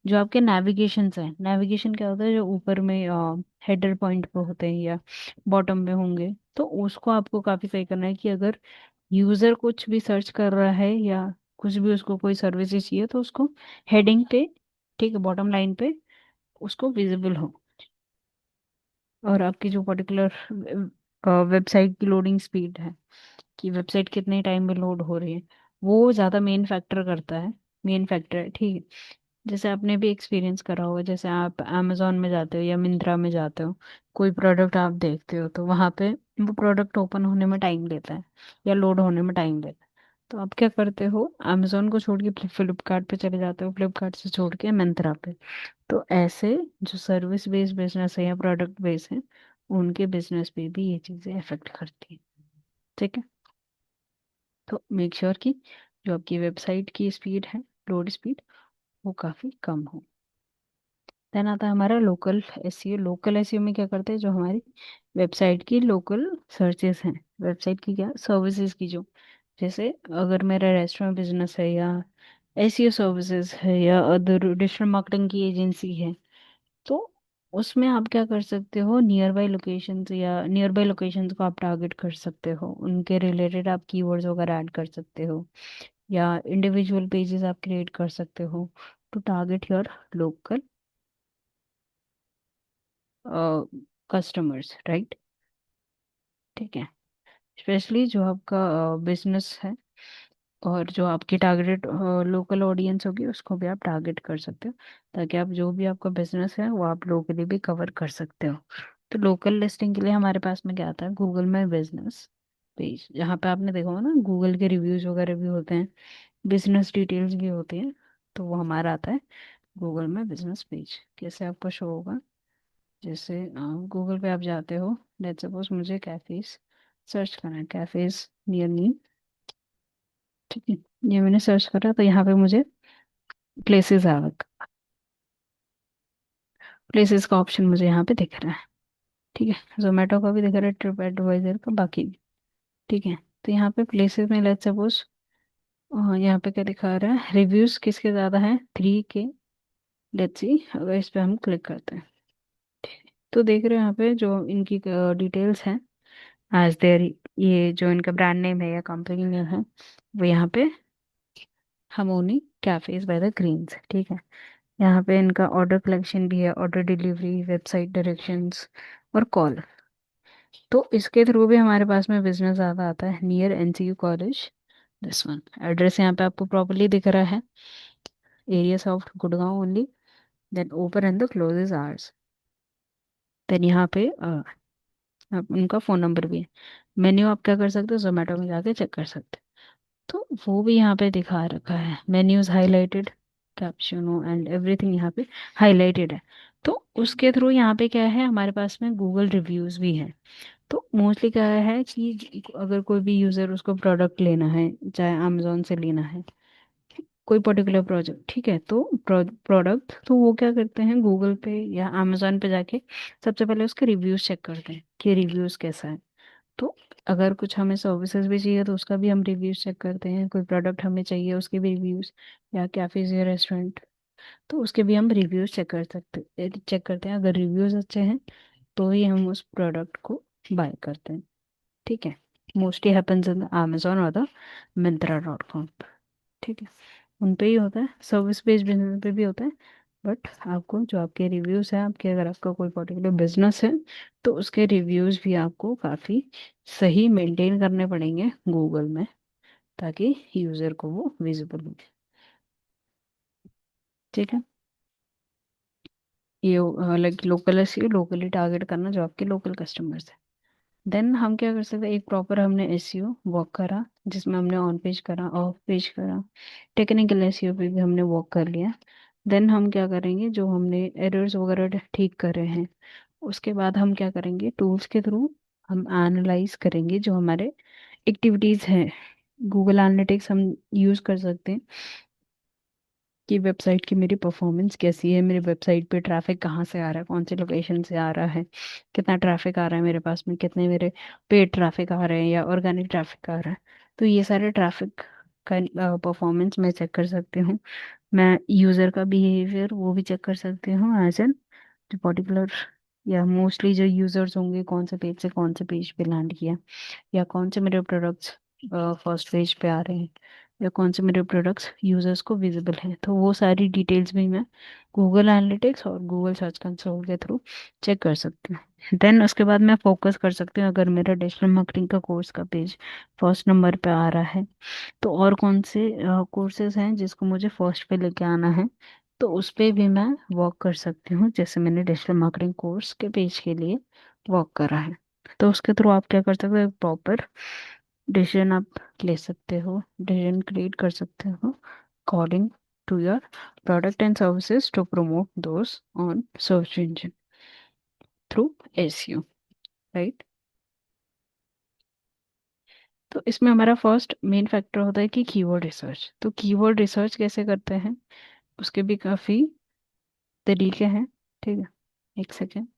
जो आपके नेविगेशंस हैं, नेविगेशन क्या होता है, जो ऊपर में हेडर पॉइंट पे होते हैं या बॉटम में होंगे, तो उसको आपको काफ़ी सही करना है कि अगर यूज़र कुछ भी सर्च कर रहा है या कुछ भी उसको कोई सर्विसेज चाहिए तो उसको हेडिंग पे, ठीक है, बॉटम लाइन पे उसको विजिबल हो। और आपकी जो पर्टिकुलर वेबसाइट की लोडिंग स्पीड है, कि वेबसाइट कितने टाइम में लोड हो रही है, वो ज़्यादा मेन फैक्टर करता है, मेन फैक्टर है। ठीक है। जैसे आपने भी एक्सपीरियंस करा होगा, जैसे आप अमेजोन में जाते हो या मिंत्रा में जाते हो, कोई प्रोडक्ट आप देखते हो तो वहाँ पे वो प्रोडक्ट ओपन होने में टाइम लेता है या लोड होने में टाइम लेता है। तो आप क्या करते हो, अमेजोन को छोड़ के फ्लिपकार्ट पे चले जाते हो, फ्लिपकार्ट से छोड़ के मिंत्रा पे। तो ऐसे जो सर्विस बेस्ड बिजनेस है या प्रोडक्ट बेस्ड है, उनके बिजनेस पे भी ये चीज़ें अफेक्ट करती हैं। ठीक है। तो मेक श्योर कि जो आपकी वेबसाइट की स्पीड है, लोड स्पीड, वो काफ़ी कम हो। देन आता है हमारा लोकल एसईओ। लोकल एसईओ में क्या करते हैं, जो हमारी वेबसाइट की लोकल सर्चेस हैं, वेबसाइट की क्या सर्विसेज की, जो जैसे अगर मेरा रेस्टोरेंट बिजनेस है या एसईओ सर्विसेज है या अदर डिजिटल मार्केटिंग की एजेंसी है, तो उसमें आप क्या कर सकते हो, नियर बाई लोकेशंस या नियर बाई लोकेशंस को आप टारगेट कर सकते हो, उनके रिलेटेड आप कीवर्ड्स वगैरह ऐड कर सकते हो, या इंडिविजुअल पेजेस आप क्रिएट कर सकते हो to target your local customers, right. ठीक है। स्पेशली जो आपका बिजनेस है और जो आपकी टारगेटेड लोकल ऑडियंस होगी उसको भी आप टारगेट कर सकते हो, ताकि आप जो भी आपका बिजनेस है वो आप लोकली भी कवर कर सकते हो। तो लोकल लिस्टिंग के लिए हमारे पास में क्या आता है, गूगल में बिजनेस पेज, जहाँ पे आपने देखा होगा ना गूगल के रिव्यूज वगैरह भी होते हैं, बिजनेस डिटेल्स भी होती हैं, तो वो हमारा आता है गूगल में बिजनेस पेज। कैसे आपको शो होगा, जैसे गूगल पे आप जाते हो, लेट्स सपोज मुझे कैफेज सर्च करना है, कैफेज नियर मी। ठीक है। ये मैंने सर्च करा तो यहाँ पे मुझे प्लेसेस आ रहा, प्लेसेस का ऑप्शन मुझे यहाँ पे दिख रहा है। ठीक है। जोमेटो का भी दिख रहा है, ट्रिप एडवाइजर का, बाकी भी। ठीक है। तो यहाँ पे प्लेसेस में लेट्स सपोज यहाँ पे क्या दिखा रहा है, रिव्यूज किसके ज़्यादा हैं, 3 के। लेट्स सी, अगर इस पे हम क्लिक करते हैं, तो देख रहे हो यहाँ पे जो इनकी डिटेल्स हैं, एज देयर, ये जो इनका ब्रांड नेम है या कंपनी नेम है, वो यहाँ पे हमोनी कैफेज बाय द ग्रीन्स, ठीक है। यहाँ पे इनका ऑर्डर कलेक्शन भी है, ऑर्डर डिलीवरी, वेबसाइट डायरेक्शंस और कॉल। तो इसके थ्रू भी हमारे पास में बिजनेस ज़्यादा आता है, near NCU college, this one. Address यहाँ पे आपको प्रॉपर्ली दिख रहा है, area of Gurgaon only, then open and the closes hours. Then यहाँ पे उनका फ़ोन नंबर भी है। मेन्यू आप क्या कर सकते हो, जोमेटो में जाके चेक कर सकते हो। तो वो भी यहाँ पे दिखा रखा है, मेन्यूज हाईलाइटेड, कैप्शनो एंड एवरीथिंग यहाँ पे हाईलाइटेड है। तो उसके थ्रू यहाँ पे क्या है, हमारे पास में गूगल रिव्यूज़ भी हैं। तो मोस्टली क्या है कि अगर कोई भी यूज़र उसको प्रोडक्ट लेना है, चाहे अमेजोन से लेना है कोई पर्टिकुलर प्रोजेक्ट, ठीक है, तो प्रोडक्ट, तो वो क्या करते हैं, गूगल पे या अमेजोन पे जाके सबसे पहले उसके रिव्यूज़ चेक करते हैं कि रिव्यूज़ कैसा है। तो अगर कुछ हमें सर्विसेज भी चाहिए तो उसका भी हम रिव्यूज चेक करते हैं, कोई प्रोडक्ट हमें चाहिए उसके भी रिव्यूज, या कैफेज या रेस्टोरेंट, तो उसके भी हम रिव्यूज चेक करते हैं। अगर रिव्यूज अच्छे हैं तो ही हम उस प्रोडक्ट को बाय करते हैं, ठीक है। मोस्टली हैपन्स इन अमेजोन और द Myntra.com, ठीक है। उन पे ही होता है, सर्विस बेस्ड बिजनेस पे भी होता है। बट आपको जो आपके रिव्यूज़ हैं, आपके अगर आपका कोई पर्टिकुलर बिजनेस है तो उसके रिव्यूज़ भी आपको काफ़ी सही मेंटेन करने पड़ेंगे गूगल में, ताकि यूज़र को वो विजिबल हो, ठीक है। ये like local SEO, locally target करना जो आपके लोकल कस्टमर्स है। देन हम क्या कर सकते हैं, एक प्रॉपर हमने एसईओ वर्क करा, जिसमें हमने ऑन पेज करा, ऑफ पेज करा, टेक्निकल एसईओ पे भी हमने वर्क कर लिया। देन हम क्या करेंगे, जो हमने एरर्स वगैरह ठीक करे हैं, उसके बाद हम क्या करेंगे, टूल्स के थ्रू हम एनालाइज करेंगे जो हमारे एक्टिविटीज़ हैं। गूगल एनालिटिक्स हम यूज़ कर सकते हैं कि वेबसाइट की मेरी परफॉर्मेंस कैसी है, मेरे वेबसाइट पे ट्रैफिक कहाँ से आ रहा है, कौन से लोकेशन से आ रहा है, कितना ट्रैफिक आ रहा है मेरे पास में, कितने मेरे पेड ट्रैफिक आ रहे हैं या ऑर्गेनिक ट्रैफिक आ रहा है। तो ये सारे ट्रैफिक का परफॉर्मेंस मैं चेक कर सकती हूँ। मैं यूज़र का बिहेवियर वो भी चेक कर सकती हूँ, एज एन जो पर्टिकुलर या मोस्टली जो यूज़र्स होंगे कौन से पेज से कौन से पेज पे लैंड किया, या कौन से मेरे प्रोडक्ट्स फर्स्ट पेज पे आ रहे हैं, या कौन से मेरे प्रोडक्ट्स यूजर्स को विजिबल हैं। तो वो सारी डिटेल्स भी मैं गूगल एनालिटिक्स और गूगल सर्च कंसोल के थ्रू चेक कर सकती हूँ। देन उसके बाद मैं फोकस कर सकती हूँ, अगर मेरा डिजिटल मार्केटिंग का कोर्स का पेज फर्स्ट नंबर पे आ रहा है तो और कौन से कोर्सेज हैं जिसको मुझे फर्स्ट पे लेके आना है, तो उस पे भी मैं वर्क कर सकती हूँ, जैसे मैंने डिजिटल मार्केटिंग कोर्स के पेज के लिए वर्क करा है। तो उसके थ्रू आप क्या कर सकते हो, प्रॉपर डिसीजन आप ले सकते हो, डिसीजन क्रिएट कर सकते हो according to your product and services to promote those on search engine through SEO, right. तो इसमें हमारा फर्स्ट मेन फैक्टर होता है कि कीवर्ड रिसर्च। तो कीवर्ड रिसर्च कैसे करते हैं, उसके भी काफ़ी तरीके हैं, ठीक है। एक सेकेंड।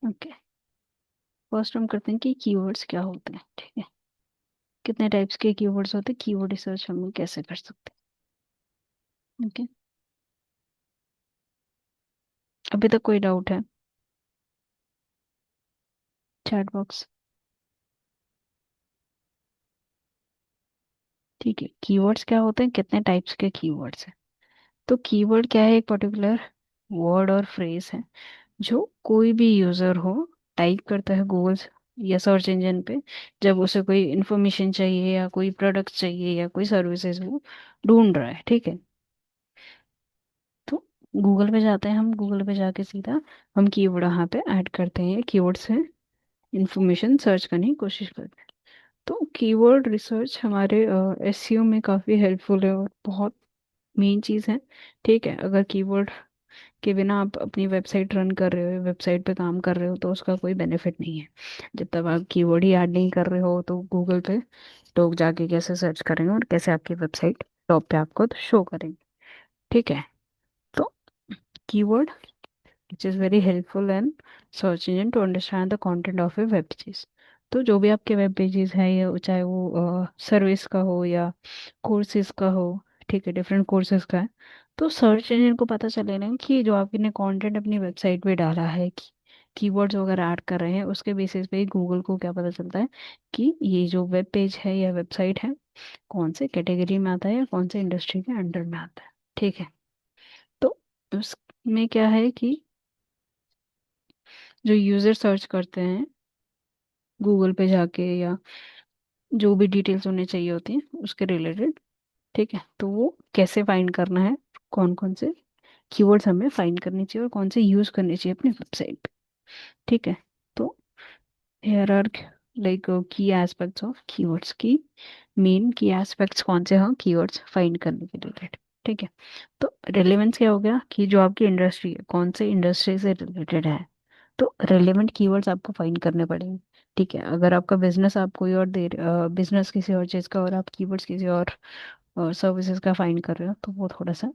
ओके, फर्स्ट हम करते हैं कि कीवर्ड्स क्या होते हैं, ठीक है। कितने टाइप्स के कीवर्ड्स होते हैं, कीवर्ड रिसर्च हम लोग कैसे कर सकते हैं, ओके। अभी तक कोई डाउट है, चैट बॉक्स। ठीक है, कीवर्ड्स क्या होते हैं, कितने टाइप्स के कीवर्ड्स हैं। तो कीवर्ड क्या है, एक पर्टिकुलर वर्ड और फ्रेज है जो कोई भी यूजर हो टाइप करता है गूगल या सर्च इंजन पे, जब उसे कोई इन्फॉर्मेशन चाहिए या कोई प्रोडक्ट चाहिए या कोई सर्विसेज वो ढूंढ रहा है, ठीक है। तो गूगल पे जाते हैं, हम गूगल पे जाके सीधा हम कीवर्ड वहाँ पे ऐड करते हैं, कीवर्ड से इंफॉर्मेशन सर्च करने की कोशिश करते हैं। तो कीवर्ड रिसर्च हमारे एसईओ में काफ़ी हेल्पफुल है और बहुत मेन चीज़ है, ठीक है। अगर कीवर्ड के बिना आप अपनी वेबसाइट रन कर रहे हो, वेबसाइट पे काम कर रहे हो, तो उसका कोई बेनिफिट नहीं है। जब तक आप कीवर्ड ही ऐड नहीं कर रहे हो तो गूगल पे लोग जाके कैसे सर्च करेंगे और कैसे आपकी वेबसाइट टॉप पे आपको शो करेंगे, ठीक है। तो keyword which is very helpful and search engine to understand the content of a web pages. तो जो भी आपके वेब पेजेस हैं, या चाहे वो सर्विस का हो या कोर्सेज का हो, ठीक है, डिफरेंट कोर्सेज का है, तो सर्च इंजन को पता चले ना कि जो आपने कंटेंट अपनी वेबसाइट पे डाला है, कि कीवर्ड्स वगैरह ऐड कर रहे हैं, उसके बेसिस पे ही गूगल को क्या पता चलता है कि ये जो वेब पेज है या वेबसाइट है कौन से कैटेगरी में आता है या कौन से इंडस्ट्री के अंडर में आता है। ठीक है। तो उसमें क्या है कि जो यूजर सर्च करते हैं गूगल पे जाके, या जो भी डिटेल्स उन्हें चाहिए होती हैं उसके रिलेटेड, ठीक है, तो वो कैसे फाइंड करना है, कौन कौन से कीवर्ड्स हमें फाइंड करनी चाहिए और कौन से यूज करनी चाहिए अपनी वेबसाइट पे। ठीक है। तो हेयर आर लाइक की एस्पेक्ट्स ऑफ कीवर्ड्स की, मेन की एस्पेक्ट्स कौन से हैं कीवर्ड्स फाइंड करने के रिलेटेड। ठीक है। तो रेलेवेंस क्या हो गया कि जो आपकी इंडस्ट्री है कौन से इंडस्ट्री से रिलेटेड है, तो रेलेवेंट कीवर्ड्स आपको फाइंड करने पड़ेंगे। ठीक है। अगर आपका बिजनेस आप कोई और बिजनेस किसी और चीज़ का और आप कीवर्ड्स किसी और सर्विसेज का फाइंड कर रहे हो, तो वो थोड़ा सा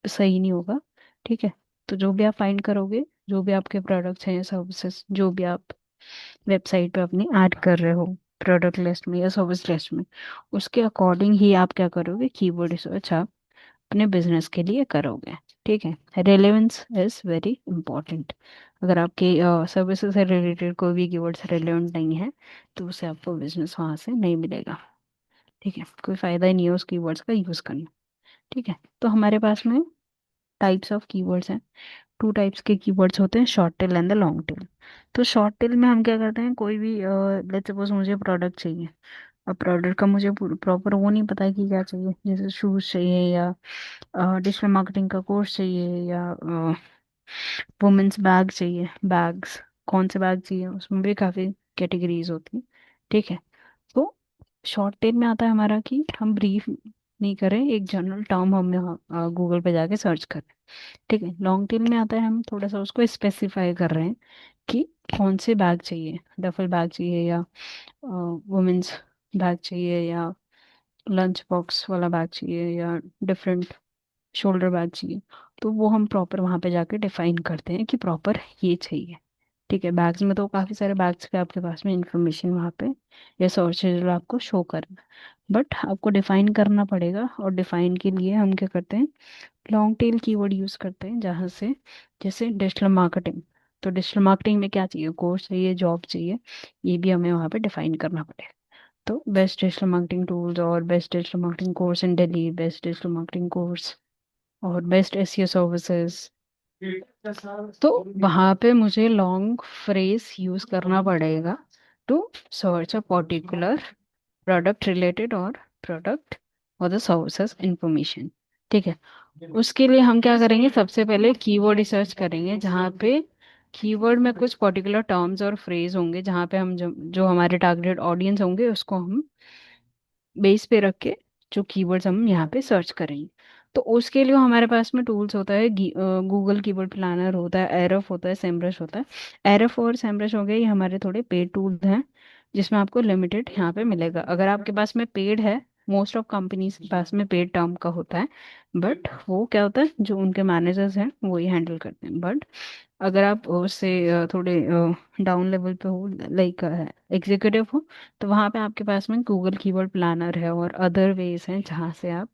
सही नहीं होगा। ठीक है। तो जो भी आप फाइंड करोगे, जो भी आपके प्रोडक्ट्स हैं या सर्विसेज, जो भी आप वेबसाइट पे अपनी ऐड कर रहे हो प्रोडक्ट लिस्ट में या सर्विस लिस्ट में, उसके अकॉर्डिंग ही आप क्या करोगे, कीवर्ड रिसर्च आप अपने बिजनेस के लिए करोगे। ठीक है। Relevance is very important. अगर आपके सर्विसेज से रिलेटेड कोई भी कीवर्ड्स रेलेवेंट नहीं है, तो उससे आपको बिजनेस वहां से नहीं मिलेगा। ठीक है। कोई फायदा ही नहीं है उस कीवर्ड्स का यूज करना। ठीक है। तो हमारे पास में टाइप्स ऑफ कीवर्ड्स हैं। टू टाइप्स के कीवर्ड्स होते हैं, short tail and the long tail. तो शॉर्ट टेल में हम क्या करते हैं, कोई भी लेट्स सपोज मुझे प्रोडक्ट चाहिए। अब प्रोडक्ट का मुझे प्रॉपर वो नहीं पता है कि क्या चाहिए, जैसे शूज चाहिए या डिजिटल मार्केटिंग का कोर्स चाहिए या वुमेन्स बैग चाहिए, बैग्स कौन से बैग चाहिए, उसमें भी काफ़ी कैटेगरीज होती हैं। ठीक है। तो शॉर्ट टेल में आता है हमारा कि हम ब्रीफ नहीं करें, एक जनरल टर्म हमें गूगल पे जाके सर्च करें। ठीक है। लॉन्ग टेल में आता है हम थोड़ा सा उसको स्पेसिफाई कर रहे हैं कि कौन से बैग चाहिए, डफल बैग चाहिए या वुमेन्स बैग चाहिए या लंच बॉक्स वाला बैग चाहिए या डिफरेंट शोल्डर बैग चाहिए। तो वो हम प्रॉपर वहाँ पे जाके डिफाइन करते हैं कि प्रॉपर ये चाहिए। ठीक है। बैग्स में तो काफ़ी सारे बैग्स के आपके पास में इंफॉर्मेशन वहाँ पे या सर्च रिजल्ट आपको शो करना, बट आपको डिफाइन करना पड़ेगा। और डिफाइन के लिए हम क्या करते हैं, लॉन्ग टेल कीवर्ड यूज़ करते हैं, जहाँ से जैसे डिजिटल मार्केटिंग। तो डिजिटल मार्केटिंग में क्या चाहिए, कोर्स चाहिए, जॉब चाहिए, ये भी हमें वहाँ पे डिफाइन करना पड़ेगा। तो बेस्ट डिजिटल मार्केटिंग टूल्स और best digital marketing course in Delhi, best digital marketing course और बेस्ट एसईओ सर्विसेज। तो वहाँ पे मुझे लॉन्ग फ्रेज यूज करना पड़ेगा to search a particular product related और प्रोडक्ट और द सर्विसेज इंफॉर्मेशन। ठीक है। उसके लिए हम क्या करेंगे, सबसे पहले कीवर्ड रिसर्च करेंगे, जहाँ पे कीवर्ड में कुछ पर्टिकुलर टर्म्स और फ्रेज होंगे, जहाँ पे हम जो हमारे टारगेटेड ऑडियंस होंगे उसको हम बेस पे रख के जो कीवर्ड्स हम यहाँ पे सर्च करेंगे। तो उसके लिए हमारे पास में टूल्स होता है, गूगल कीवर्ड प्लानर होता है, एरफ होता है, सेमरश होता है। एरफ और सेमरश हो गए ये हमारे थोड़े पेड टूल्स हैं, जिसमें आपको लिमिटेड यहाँ पे मिलेगा। अगर आपके पास में पेड है, मोस्ट ऑफ कंपनीज के पास में पेड टर्म का होता है, बट वो क्या होता है जो उनके मैनेजर्स हैं वो ही हैंडल करते हैं। बट अगर आप उससे थोड़े डाउन लेवल पे हो, लाइक एग्जीक्यूटिव हो, तो वहाँ पे आपके पास में गूगल कीवर्ड प्लानर है और अदर वेज हैं जहाँ से आप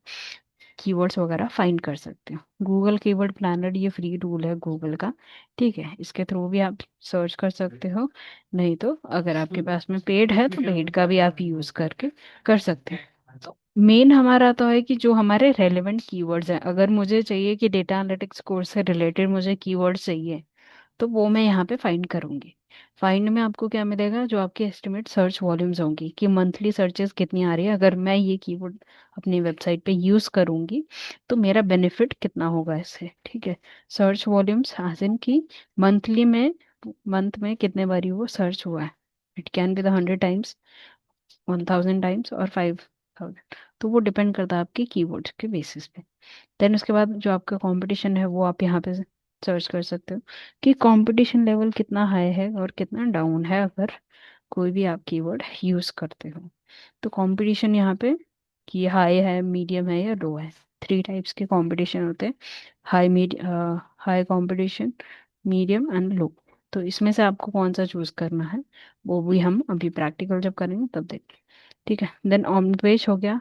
कीवर्ड्स वगैरह फाइंड कर सकते हो। गूगल कीवर्ड प्लानर ये फ्री टूल है गूगल का। ठीक है। इसके थ्रू भी आप सर्च कर सकते हो, नहीं तो अगर आपके पास में पेड है तो पेड का भी आप यूज़ करके कर सकते हो। तो मेन हमारा तो है कि जो हमारे रेलेवेंट कीवर्ड्स हैं, अगर मुझे चाहिए कि डेटा एनालिटिक्स कोर्स से रिलेटेड मुझे कीवर्ड्स चाहिए, तो वो मैं यहाँ पे फाइंड करूंगी। फाइंड में आपको क्या मिलेगा, जो आपकी एस्टिमेट सर्च वॉल्यूम्स होंगी कि मंथली सर्चेस कितनी आ रही है, अगर मैं ये कीवर्ड अपनी वेबसाइट पे यूज करूंगी तो मेरा बेनिफिट कितना होगा इससे। ठीक है। सर्च वॉल्यूम्स हासिल की मंथली में, मंथ में कितने बारी वो सर्च हुआ है, it can be the 100 times, 1000 times और 5000। तो वो डिपेंड करता है आपके कीवर्ड्स के बेसिस पे। देन उसके बाद जो आपका कंपटीशन है वो आप यहाँ पे सर्च कर सकते हो कि कंपटीशन लेवल कितना हाई है और कितना डाउन है, अगर कोई भी आप कीवर्ड यूज करते हो। तो कंपटीशन यहाँ पे कि हाई है, मीडियम है या लो है। थ्री टाइप्स के कंपटीशन होते हैं, high competition, medium and low. तो इसमें से आपको कौन सा चूज करना है वो भी हम अभी प्रैक्टिकल जब करेंगे तब देखेंगे। ठीक है, देन ऑन पेज हो गया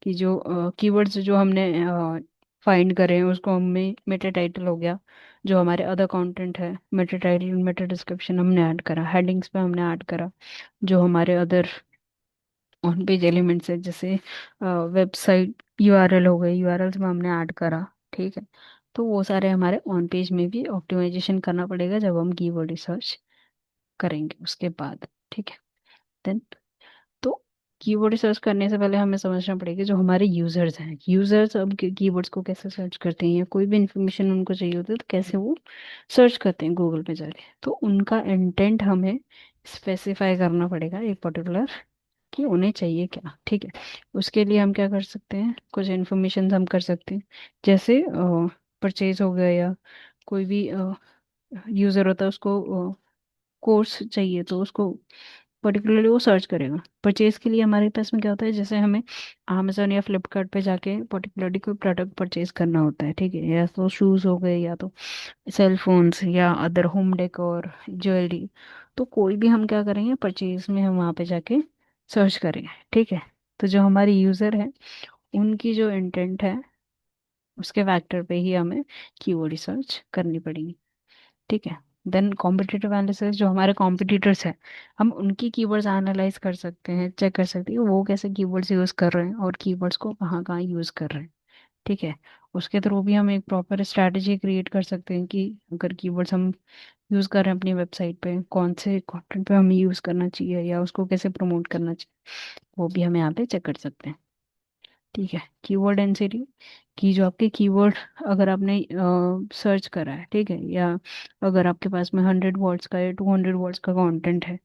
कि जो कीवर्ड्स जो हमने फाइंड करे हैं उसको हमें मेटा टाइटल हो गया, जो हमारे अदर कंटेंट है मेटा टाइटल मेटा डिस्क्रिप्शन हमने ऐड करा, हेडिंग्स पे हमने ऐड करा, जो हमारे अदर ऑन पेज एलिमेंट्स है जैसे वेबसाइट यूआरएल हो गए, यूआरएल्स में हमने ऐड करा। ठीक है, तो वो सारे हमारे ऑन पेज में भी ऑप्टिमाइजेशन करना पड़ेगा जब हम कीवर्ड रिसर्च करेंगे उसके बाद। ठीक है, देन तो कीवर्ड सर्च करने से पहले हमें समझना पड़ेगा जो हमारे यूजर्स हैं, यूजर्स अब कीवर्ड्स को कैसे सर्च करते हैं या कोई भी इंफॉर्मेशन उनको चाहिए होती है तो कैसे वो सर्च करते हैं गूगल पे जाके। तो उनका इंटेंट हमें स्पेसिफाई करना पड़ेगा एक पर्टिकुलर, कि उन्हें चाहिए क्या। ठीक है, उसके लिए हम क्या कर सकते हैं, कुछ इन्फॉर्मेशन हम कर सकते हैं, जैसे परचेज हो गया, या कोई भी यूज़र होता है उसको कोर्स चाहिए तो उसको पर्टिकुलरली वो सर्च करेगा। परचेज के लिए हमारे पास में क्या होता है, जैसे हमें अमेजोन या फ्लिपकार्ट पे जाके पर्टिकुलरली कोई प्रोडक्ट परचेज करना होता है, ठीक है, या तो शूज़ हो गए या तो सेल फोन्स या अदर होम डेकोर ज्वेलरी। तो कोई भी हम क्या करेंगे परचेज में हम वहाँ पे जाके सर्च करेंगे। ठीक है, तो जो हमारे यूज़र है उनकी जो इंटेंट है उसके फैक्टर पे ही हमें कीवर्ड रिसर्च करनी पड़ेगी। ठीक है, देन कॉम्पिटिटिव एनालिसिस, जो हमारे कॉम्पिटिटर्स हैं हम उनकी कीवर्ड्स एनालाइज कर सकते हैं, चेक कर सकते हैं कि वो कैसे कीवर्ड्स यूज़ कर रहे हैं और कीवर्ड्स को कहाँ कहाँ यूज़ कर रहे हैं। ठीक है, उसके थ्रू भी हम एक प्रॉपर स्ट्रैटेजी क्रिएट कर सकते हैं कि अगर कीवर्ड्स हम यूज़ कर रहे हैं अपनी वेबसाइट पे, कौन से कंटेंट पे हमें यूज़ करना चाहिए या उसको कैसे प्रमोट करना चाहिए, वो भी हम यहाँ पे चेक कर सकते हैं। ठीक है, कीवर्ड डेंसिटी, की जो आपके कीवर्ड अगर आपने सर्च करा है, ठीक है, या अगर आपके पास में 100 वर्ड्स का या 200 वर्ड्स का कंटेंट है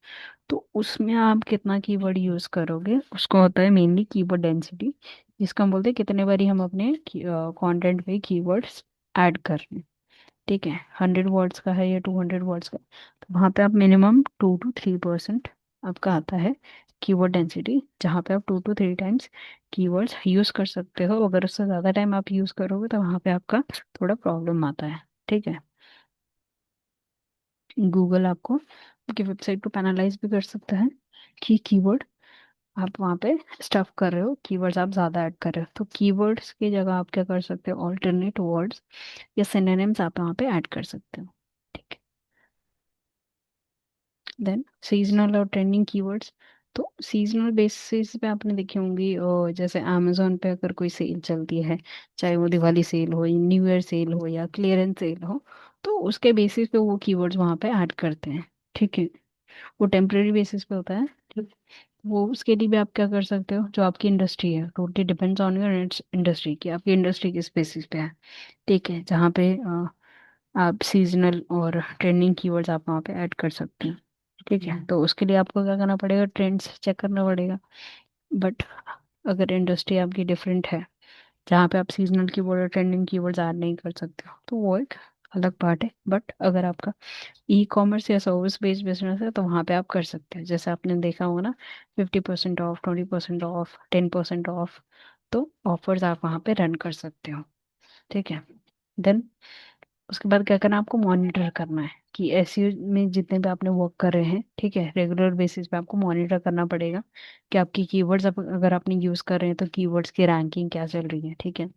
तो उसमें आप कितना कीवर्ड यूज करोगे उसको होता है मेनली कीवर्ड डेंसिटी, जिसको हम बोलते हैं कितने बारी हम अपने कंटेंट पे कीवर्ड्स ऐड कर रहे हैं। ठीक है, 100 वर्ड्स का है या 200 वर्ड्स का, तो वहाँ पे आप मिनिमम 2 to 3% आपका आता है कीवर्ड डेंसिटी, जहाँ पे आप 2 to 3 टाइम्स कीवर्ड्स यूज़ कर सकते हो। अगर उससे ज़्यादा टाइम आप यूज़ करोगे तो वहाँ पे आपका थोड़ा प्रॉब्लम आता है। ठीक है, गूगल आपको आपकी वेबसाइट को पैनलाइज भी कर सकता है कि कीवर्ड आप वहाँ पे स्टफ कर रहे हो, कीवर्ड्स आप ज़्यादा ऐड कर रहे हो, तो कीवर्ड्स की जगह आप क्या कर सकते हो, ऑल्टरनेट वर्ड्स या सिनोनिम्स आप वहाँ पे ऐड कर सकते हो। ठीक है, देन सीजनल और ट्रेंडिंग कीवर्ड्स, तो सीजनल बेसिस पे आपने देखी होंगी, और जैसे अमेजोन पे अगर कोई सेल चलती है, चाहे वो दिवाली सेल हो या न्यू ईयर सेल हो या क्लियरेंस सेल हो, तो उसके बेसिस पे वो कीवर्ड्स वहाँ पे ऐड करते हैं। ठीक है, वो टेम्परेरी बेसिस पे होता है। ठीक, वो उसके लिए भी आप क्या कर सकते हो, जो आपकी इंडस्ट्री है, totally depends on your industry की आपकी इंडस्ट्री किस बेसिस पे है। ठीक है, जहाँ पे आप सीजनल और ट्रेंडिंग कीवर्ड्स आप वहाँ पे ऐड कर सकते हैं। ठीक है, तो उसके लिए आपको क्या करना पड़ेगा, ट्रेंड्स चेक करना पड़ेगा। बट अगर इंडस्ट्री आपकी डिफरेंट है जहाँ पे आप सीजनल कीवर्ड और ट्रेंडिंग कीवर्ड्स ऐड नहीं कर सकते हो तो वो एक अलग पार्ट है। बट अगर आपका ई कॉमर्स या सर्विस बेस्ड बिजनेस है तो वहाँ पे आप कर सकते हैं, जैसे आपने देखा होगा ना, 50% ऑफ, 20% ऑफ, 10% ऑफ, तो ऑफर्स आप वहाँ पे रन कर सकते हो। ठीक है, देन उसके बाद क्या करना है, आपको मॉनिटर करना है कि एसईओ में जितने भी आपने वर्क कर रहे हैं, ठीक है, रेगुलर बेसिस पे आपको मॉनिटर करना पड़ेगा कि आपकी कीवर्ड्स अगर आपने यूज़ कर रहे हैं तो कीवर्ड्स की रैंकिंग क्या चल रही है। ठीक है,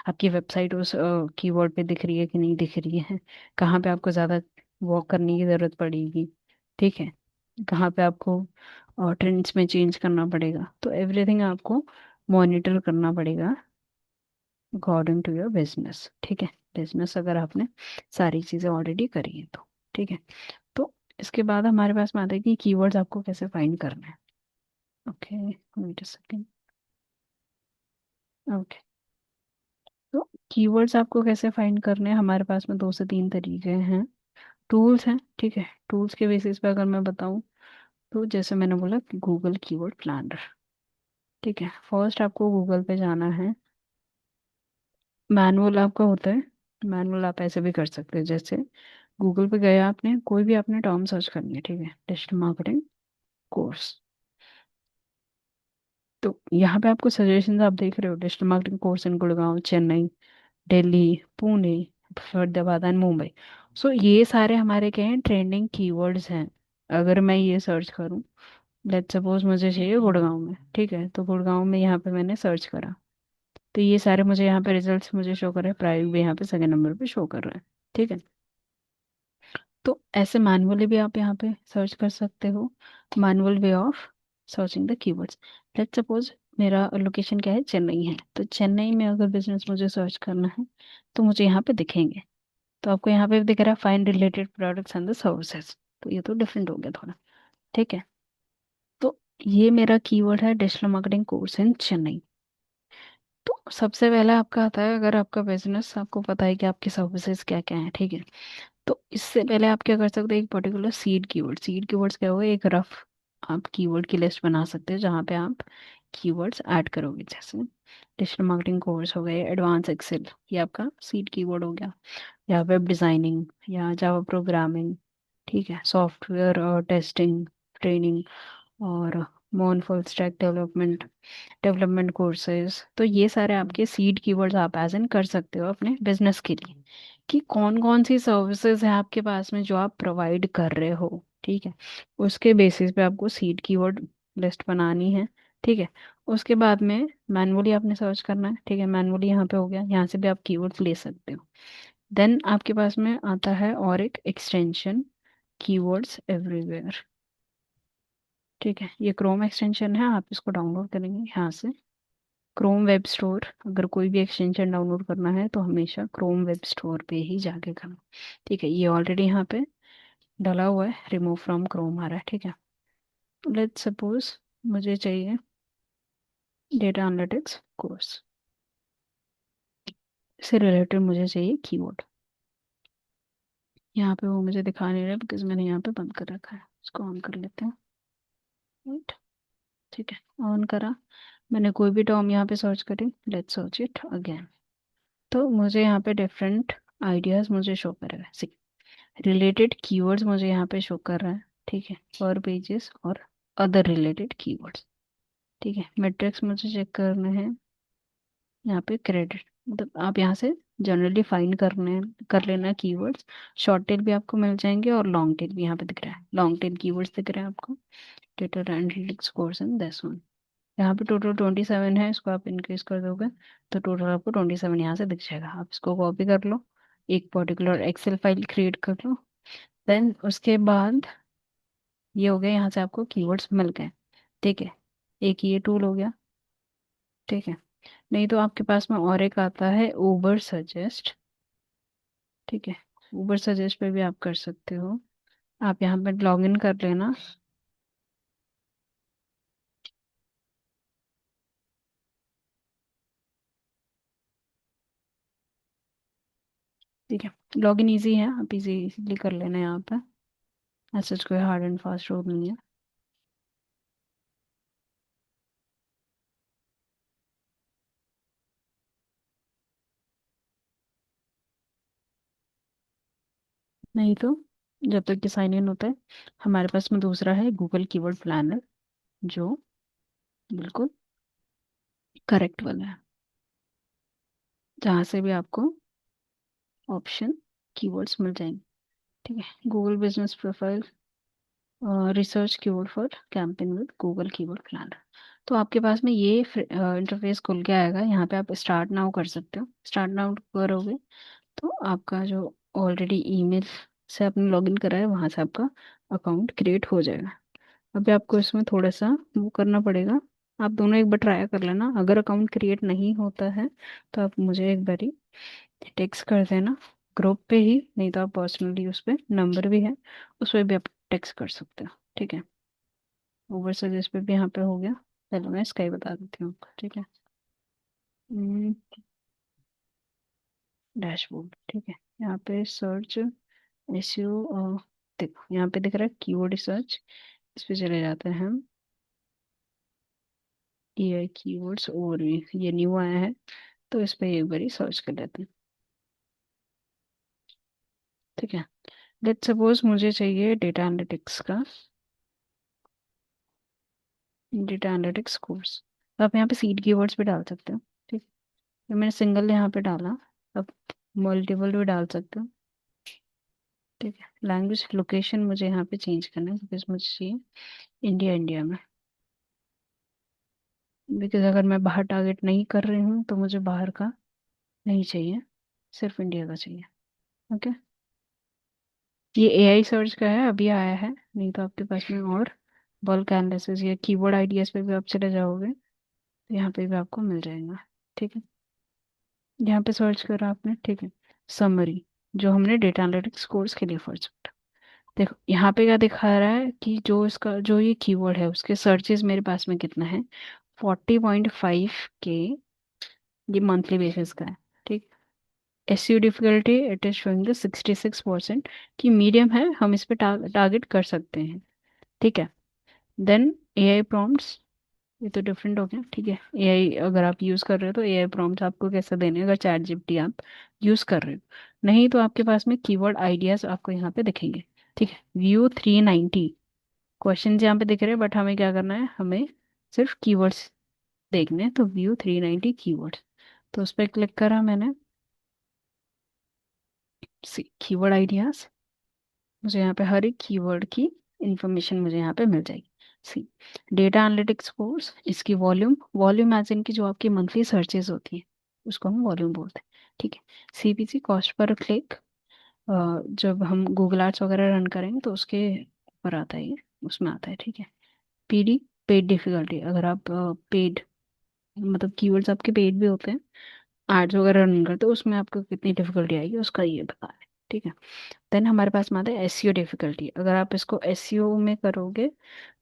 आपकी वेबसाइट उस कीवर्ड पे दिख रही है कि नहीं दिख रही है, कहाँ पे आपको ज़्यादा वर्क करने की ज़रूरत पड़ेगी। ठीक है, कहाँ पे आपको ट्रेंड्स में चेंज करना पड़ेगा, तो एवरीथिंग आपको मॉनिटर करना पड़ेगा अकॉर्डिंग टू योर बिजनेस। ठीक है, बिजनेस अगर आपने सारी चीज़ें ऑलरेडी करी हैं तो। ठीक है, तो इसके बाद हमारे पास में आता है कि कीवर्ड्स आपको कैसे फाइंड करना है। Okay, wait a second. Okay, तो कीवर्ड्स आपको कैसे फाइंड करने हैं, हमारे पास में 2 से 3 तरीके हैं, टूल्स हैं। ठीक है, टूल्स के बेसिस पे अगर मैं बताऊं तो जैसे मैंने बोला कि गूगल कीवर्ड प्लानर। ठीक है, फर्स्ट आपको गूगल पे जाना है, मैनुअल आपका होता है, मैनुअल आप ऐसे भी कर सकते हैं, जैसे गूगल पे गया आपने, कोई भी आपने टर्म सर्च करनी है, ठीक है, डिजिटल मार्केटिंग कोर्स, तो यहाँ पे आपको सजेशंस आप देख रहे हो, digital marketing course in Gurgaon, Chennai, Delhi, Pune, Faridabad and Mumbai. So ये सारे हमारे क्या हैं, ट्रेंडिंग कीवर्ड्स हैं। अगर मैं ये सर्च करूँ, लेट्स सपोज मुझे चाहिए गुड़गांव में, ठीक है, तो गुड़गांव में यहाँ पे मैंने सर्च करा, तो ये सारे मुझे यहाँ पे रिजल्ट्स मुझे शो कर रहे हैं, प्राइस भी यहाँ पे सेकंड नंबर पे शो कर रहे हैं। ठीक है, तो ऐसे मैनुअली भी आप यहाँ पे सर्च कर सकते हो, manual way of searching the keywords. Let's suppose मेरा लोकेशन क्या है, चेन्नई है, तो चेन्नई में अगर बिजनेस मुझे सर्च करना है तो मुझे यहाँ पे दिखेंगे। तो आपको यहाँ पे दिख रहा है find related products and the services, तो ये तो डिफरेंट हो गया थोड़ा। ठीक है, तो ये मेरा कीवर्ड है डिजिटल मार्केटिंग कोर्स इन चेन्नई। तो सबसे पहले आपका आता है, अगर आपका बिजनेस, आपको पता है कि आपकी सर्विसेज क्या क्या है, ठीक है, तो इससे पहले आप क्या कर सकते हैं, एक पर्टिकुलर सीड कीवर्ड्स क्या होगा, एक रफ आप कीवर्ड की लिस्ट बना सकते हैं जहाँ पे आप कीवर्ड्स ऐड करोगे। जैसे डिजिटल मार्केटिंग कोर्स हो गए, एडवांस एक्सेल, ये आपका सीड कीवर्ड हो गया, या वेब डिज़ाइनिंग, या जावा प्रोग्रामिंग, ठीक है, सॉफ्टवेयर और टेस्टिंग ट्रेनिंग, और मोन फुल स्टैक डेवलपमेंट कोर्सेज। तो ये सारे आपके सीड कीवर्ड्स आप एज इन कर सकते हो अपने बिजनेस के लिए, कि कौन कौन सी सर्विसेज है आपके पास में जो आप प्रोवाइड कर रहे हो। ठीक है, उसके बेसिस पे आपको सीड कीवर्ड लिस्ट बनानी है। ठीक है, उसके बाद में मैनुअली आपने सर्च करना है। ठीक है, मैनुअली यहाँ पे हो गया, यहाँ से भी आप कीवर्ड्स ले सकते हो। देन आपके पास में आता है और एक एक्सटेंशन, कीवर्ड्स एवरीवेयर। ठीक है, ये क्रोम एक्सटेंशन है, आप इसको डाउनलोड करेंगे यहाँ से, क्रोम वेब स्टोर। अगर कोई भी एक्सटेंशन डाउनलोड करना है तो हमेशा क्रोम वेब स्टोर पे ही जाके करना। ठीक है, ये ऑलरेडी यहाँ पे डला हुआ है, रिमूव फ्रॉम क्रोम आ रहा है। ठीक है, लेट्स सपोज मुझे चाहिए डेटा एनालिटिक्स कोर्स, से रिलेटेड मुझे चाहिए कीवर्ड। यहाँ पे वो मुझे दिखा नहीं रहा बिकॉज मैंने यहाँ पे बंद कर रखा है, इसको ऑन कर लेते हैं। राइट, ठीक है, ऑन करा, मैंने कोई भी टर्म यहाँ पे सर्च करी, लेट्स सर्च इट अगेन, तो मुझे यहाँ पे डिफरेंट आइडियाज मुझे शो करेगा। सी, रिलेटेड कीवर्ड्स मुझे यहाँ पे शो कर रहा है। ठीक है, पर पेजेस और अदर रिलेटेड कीवर्ड्स। ठीक है, मैट्रिक्स मुझे चेक करना है, यहाँ पे क्रेडिट, मतलब आप यहाँ से जनरली फाइंड कर लेना कीवर्ड्स। शॉर्ट टेल भी आपको मिल जाएंगे और लॉन्ग टेल भी यहाँ पे दिख रहा है, लॉन्ग टेल कीवर्ड्स दिख रहे हैं आपको, data analytics course in this one. यहाँ पे टोटल 27 है, इसको आप इंक्रीज कर दोगे तो टोटल आपको 27 यहाँ से दिख जाएगा। आप इसको कॉपी कर लो, एक पर्टिकुलर एक्सेल फाइल क्रिएट कर लो। देन उसके बाद ये हो गया, यहाँ से आपको कीवर्ड्स मिल गए। ठीक है, एक ये टूल हो गया। ठीक है, नहीं तो आपके पास में और एक आता है उबर सजेस्ट। ठीक है, उबर सजेस्ट पे भी आप कर सकते हो, आप यहाँ पे लॉग इन कर लेना। ठीक है, लॉग इन ईजी है, आप इजीली कर लेना यहाँ पे, ऐसा कोई हार्ड एंड फास्ट रूल नहीं है। नहीं तो जब तक कि साइन इन होता है, हमारे पास में दूसरा है गूगल कीवर्ड प्लानर, जो बिल्कुल करेक्ट वाला है, जहाँ से भी आपको ऑप्शन कीवर्ड्स मिल जाएंगे। ठीक है, Google business profile, research keyword for campaign with Google keyword planner. तो आपके पास में ये इंटरफेस खुल के आएगा, यहाँ पे आप स्टार्ट नाउ कर सकते हो। स्टार्ट नाउ करोगे तो आपका जो ऑलरेडी ईमेल से आपने लॉगिन करा है वहाँ से आपका अकाउंट क्रिएट हो जाएगा। अभी आपको इसमें थोड़ा सा वो करना पड़ेगा, आप दोनों एक बार ट्राई कर लेना। अगर अकाउंट क्रिएट नहीं होता है तो आप मुझे एक बारी टेक्स्ट कर देना ग्रुप पे ही, नहीं तो आप पर्सनली उस पर नंबर भी है, उस पर भी आप टेक्स्ट कर सकते हो। ठीक है, ऊबर सर्विस पे भी यहाँ पे हो गया। चलो मैं इसका ही बता देती हूँ आपको। ठीक है, डैशबोर्ड। ठीक है, यहाँ पे सर्च एसईओ, देखो यहाँ पे दिख रहा है कीवर्ड सर्च, इस पे चले जाते हैं हम। ये कीवर्ड्स और ये न्यू आया है, तो इस पे एक बारी सर्च कर लेते हैं। ठीक है, लेट्स सपोज मुझे चाहिए डेटा एनालिटिक्स का, डेटा एनालिटिक्स कोर्स। आप यहाँ पे सीड कीवर्ड्स भी डाल सकते हो। ठीक, तो मैंने सिंगल यहाँ पे डाला। अब मल्टीपल भी डाल सकते हो। ठीक है, लैंग्वेज लोकेशन मुझे यहाँ पे चेंज करना है बिकॉज मुझे चाहिए इंडिया, इंडिया में। बिकॉज अगर मैं बाहर टारगेट नहीं कर रही हूँ तो मुझे बाहर का नहीं चाहिए, सिर्फ इंडिया का चाहिए। ओके, ये एआई सर्च का है, अभी आया है, नहीं तो आपके पास में और बल्क एनालिसिस या कीवर्ड आइडियाज पे भी आप चले जाओगे तो यहाँ पे भी आपको मिल जाएगा। ठीक है, यहाँ पे सर्च करा आपने, ठीक है। समरी, जो हमने डेटा एनालिटिक्स कोर्स के लिए सर्च करा। देखो यहाँ पे क्या दिखा रहा है कि जो इसका जो ये कीवर्ड है उसके सर्चेस मेरे पास में कितना है, 40.5 के, ये मंथली बेसिस का है। ठीक, SEO difficulty it is showing the 66% कि मीडियम है, हम इस पे टारगेट कर सकते हैं। ठीक है, देन एआई प्रॉम्प्ट्स, ये तो डिफरेंट हो गया। ठीक है, एआई अगर आप यूज़ कर रहे हो तो एआई प्रॉम्प्ट आपको कैसे देने हैं, अगर चैट जीपीटी आप यूज़ कर रहे हो। नहीं तो आपके पास में कीवर्ड आइडियाज आपको यहाँ पे दिखेंगे। ठीक है, व्यू 390 क्वेश्चन यहाँ पे दिख रहे हैं, बट हमें क्या करना है, हमें सिर्फ कीवर्ड्स देखने हैं। तो व्यू 390 कीवर्ड्स, तो उस पर क्लिक करा मैंने। कीवर्ड आइडियाज, मुझे यहाँ पे हर एक कीवर्ड की इंफॉर्मेशन मुझे यहाँ पे मिल जाएगी। सी, डेटा एनालिटिक्स कोर्स, इसकी वॉल्यूम, वॉल्यूम एज इन की जो आपकी मंथली सर्चेज होती है उसको हम वॉल्यूम बोलते हैं। ठीक है, सीपीसी कॉस्ट पर क्लिक, जब हम गूगल एड्स वगैरह रन करेंगे तो उसके ऊपर आता है ये, उसमें आता है। ठीक है, पीडी, पेड डिफिकल्टी, अगर आप पेड, मतलब कीवर्ड्स आपके पेड भी होते हैं, एड्स वगैरह रन करते हो, उसमें आपको कितनी डिफिकल्टी आएगी उसका ये बता रहे हैं। ठीक है, देन हमारे पास में आता है एसईओ डिफिकल्टी, अगर आप इसको एसईओ में करोगे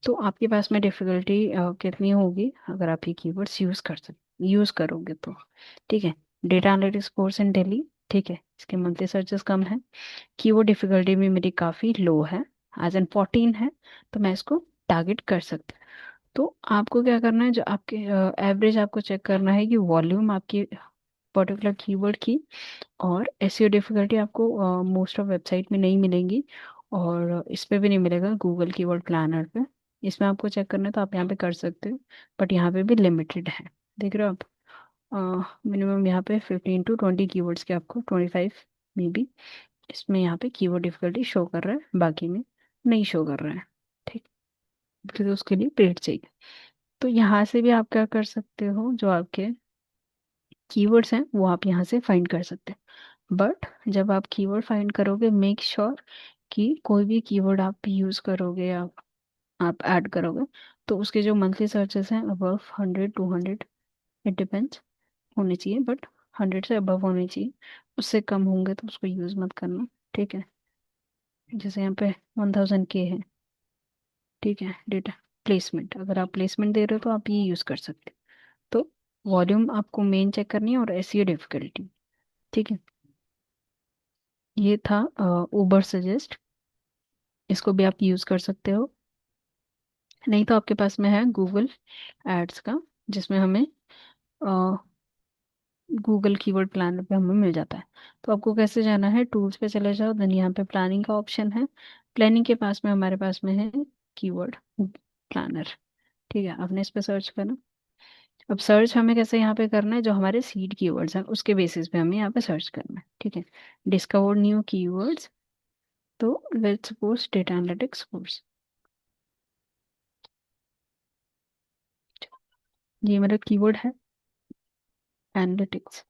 तो आपके पास में डिफिकल्टी कितनी होगी, अगर आप ये कीवर्ड्स यूज करोगे तो। ठीक है, data analytics course in Delhi, ठीक है, इसके मंथली सर्चेस कम है, कीवर्ड डिफिकल्टी भी मेरी काफ़ी लो है, एज एन 14 है, तो मैं इसको टारगेट कर सकती हूँ। तो आपको क्या करना है, जो आपके एवरेज आपको चेक करना है कि वॉल्यूम आपकी पर्टिकुलर कीवर्ड की और एसईओ डिफिकल्टी आपको मोस्ट ऑफ वेबसाइट में नहीं मिलेंगी, और इस पे भी नहीं मिलेगा गूगल कीवर्ड प्लानर पे। इसमें आपको चेक करना है तो आप यहाँ पे कर सकते हो, बट यहाँ पे भी लिमिटेड है। देख रहे हो आप, मिनिमम यहाँ पे 15 to 20 कीवर्ड्स के आपको, 25 में भी इसमें यहाँ पे कीवर्ड डिफिकल्टी शो कर रहा है, बाकी में नहीं शो कर रहा है। ठीक, क्योंकि उसके लिए पेड चाहिए। तो यहाँ से भी आप क्या कर सकते हो, जो आपके कीवर्ड्स हैं वो आप यहाँ से फाइंड कर सकते हैं। बट जब आप कीवर्ड फाइंड करोगे, मेक श्योर कि कोई भी कीवर्ड आप यूज करोगे या आप ऐड करोगे तो उसके जो मंथली सर्चेस हैं अबव 100, 200, इट डिपेंड्स, होने चाहिए, बट 100 से अबव होने चाहिए। उससे कम होंगे तो उसको यूज मत करना। ठीक है, जैसे यहाँ पे 1000 के है। ठीक है, डेटा प्लेसमेंट, अगर आप प्लेसमेंट दे रहे हो तो आप ये यूज कर सकते हो। तो वॉल्यूम आपको मेन चेक करनी है और एसईओ डिफिकल्टी। ठीक है, ये था उबर सजेस्ट, इसको भी आप यूज कर सकते हो। नहीं तो आपके पास में है गूगल एड्स का, जिसमें हमें गूगल कीवर्ड प्लानर पे हमें मिल जाता है। तो आपको कैसे जाना है, टूल्स पे चले जाओ, देन यहाँ पे प्लानिंग का ऑप्शन है, प्लानिंग के पास में हमारे पास में है कीवर्ड प्लानर। ठीक है, आपने इस पे सर्च करना। अब सर्च हमें कैसे यहाँ पे करना है, जो हमारे सीड कीवर्ड्स हैं उसके बेसिस पे हमें यहाँ पे सर्च करना है। ठीक है, डिस्कवर न्यू कीवर्ड्स, तो let's suppose data analytics course, ये मेरा कीवर्ड है एनालिटिक्स,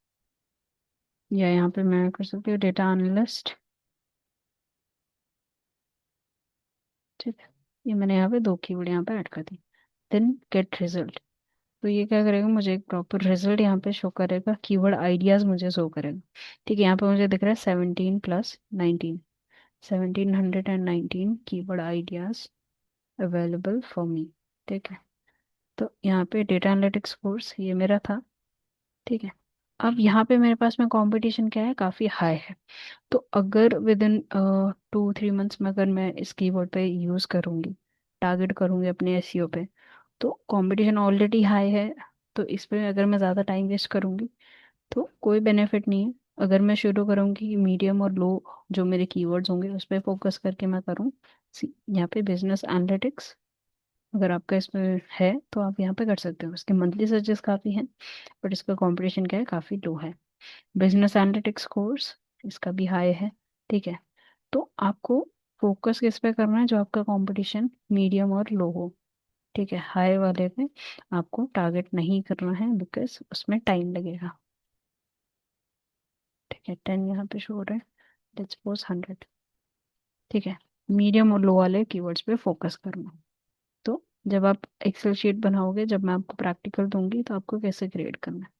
या यहाँ पे मैं कर सकती हूँ डेटा एनालिस्ट। ठीक है, ये मैंने यहाँ पे दो कीवर्ड यहाँ पे ऐड कर दी। देन गेट रिजल्ट, तो ये क्या करेगा, मुझे एक प्रॉपर रिजल्ट यहाँ पे शो करेगा, कीवर्ड आइडियाज मुझे शो करेगा। ठीक है, यहाँ पे मुझे दिख रहा है 17 + 19, 1719 keyword ideas available for me. ठीक है, तो यहाँ पे डेटा एनालिटिक्स कोर्स ये मेरा था। ठीक है, अब यहाँ पे मेरे पास में कंपटीशन क्या है, काफ़ी हाई है। तो अगर विद इन 2-3 मंथ्स में अगर मैं इस कीवर्ड पे यूज़ करूँगी, टारगेट करूँगी अपने एसईओ पे, तो कंपटीशन ऑलरेडी हाई है, तो इस पे अगर मैं ज़्यादा टाइम वेस्ट करूँगी तो कोई बेनिफिट नहीं है। अगर मैं शुरू करूँगी मीडियम और लो, जो मेरे कीवर्ड्स होंगे उस पर फोकस करके मैं करूँ, यहाँ पे बिजनेस एनालिटिक्स, अगर आपका इसमें है तो आप यहाँ पे कर सकते हो। इसके मंथली सर्चेस काफ़ी हैं, बट इसका कंपटीशन क्या है, काफ़ी लो है। बिजनेस एनालिटिक्स कोर्स, इसका भी हाई है। ठीक है, तो आपको फोकस किस पे करना है, जो आपका कंपटीशन मीडियम और लो हो। ठीक है, हाई वाले पे आपको टारगेट नहीं करना है, बिकॉज उसमें टाइम लगेगा। ठीक है, 10 यहाँ पे शो हो रहा है, लेट्स सपोज 100। ठीक है, मीडियम और लो वाले कीवर्ड्स पे फोकस करना। तो जब आप एक्सेल शीट बनाओगे, जब मैं आपको प्रैक्टिकल दूंगी, तो आपको कैसे क्रिएट करना है।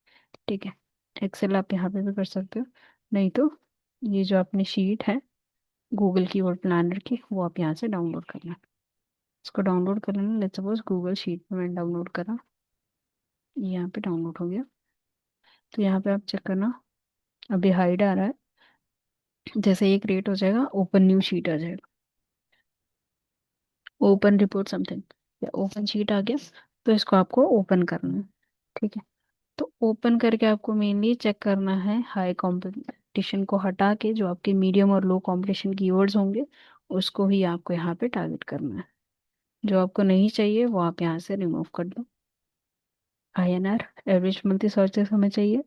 ठीक है, एक्सेल आप यहाँ पे भी कर सकते हो, नहीं तो ये जो अपनी शीट है गूगल कीवर्ड प्लानर की, वो आप यहाँ से डाउनलोड करना। इसको डाउनलोड कर लेना, लेट्स सपोज गूगल शीट में मैंने डाउनलोड करा, ये यहाँ पे डाउनलोड हो गया। तो यहाँ पे आप चेक करना, अभी हाइड आ रहा है। जैसे ये क्रिएट हो जाएगा, ओपन न्यू शीट आ जाएगा, ओपन रिपोर्ट समथिंग, या ओपन शीट आ गया। तो इसको आपको ओपन करना है। ठीक है, तो ओपन करके आपको मेनली चेक करना है हाई कंपटीशन को हटा के, जो आपके मीडियम और लो कंपटीशन कीवर्ड्स होंगे उसको ही आपको यहाँ पे टारगेट करना है। जो आपको नहीं चाहिए वो आप यहाँ से रिमूव कर दो। INR, एवरेज मंथली सर्चेस हमें चाहिए।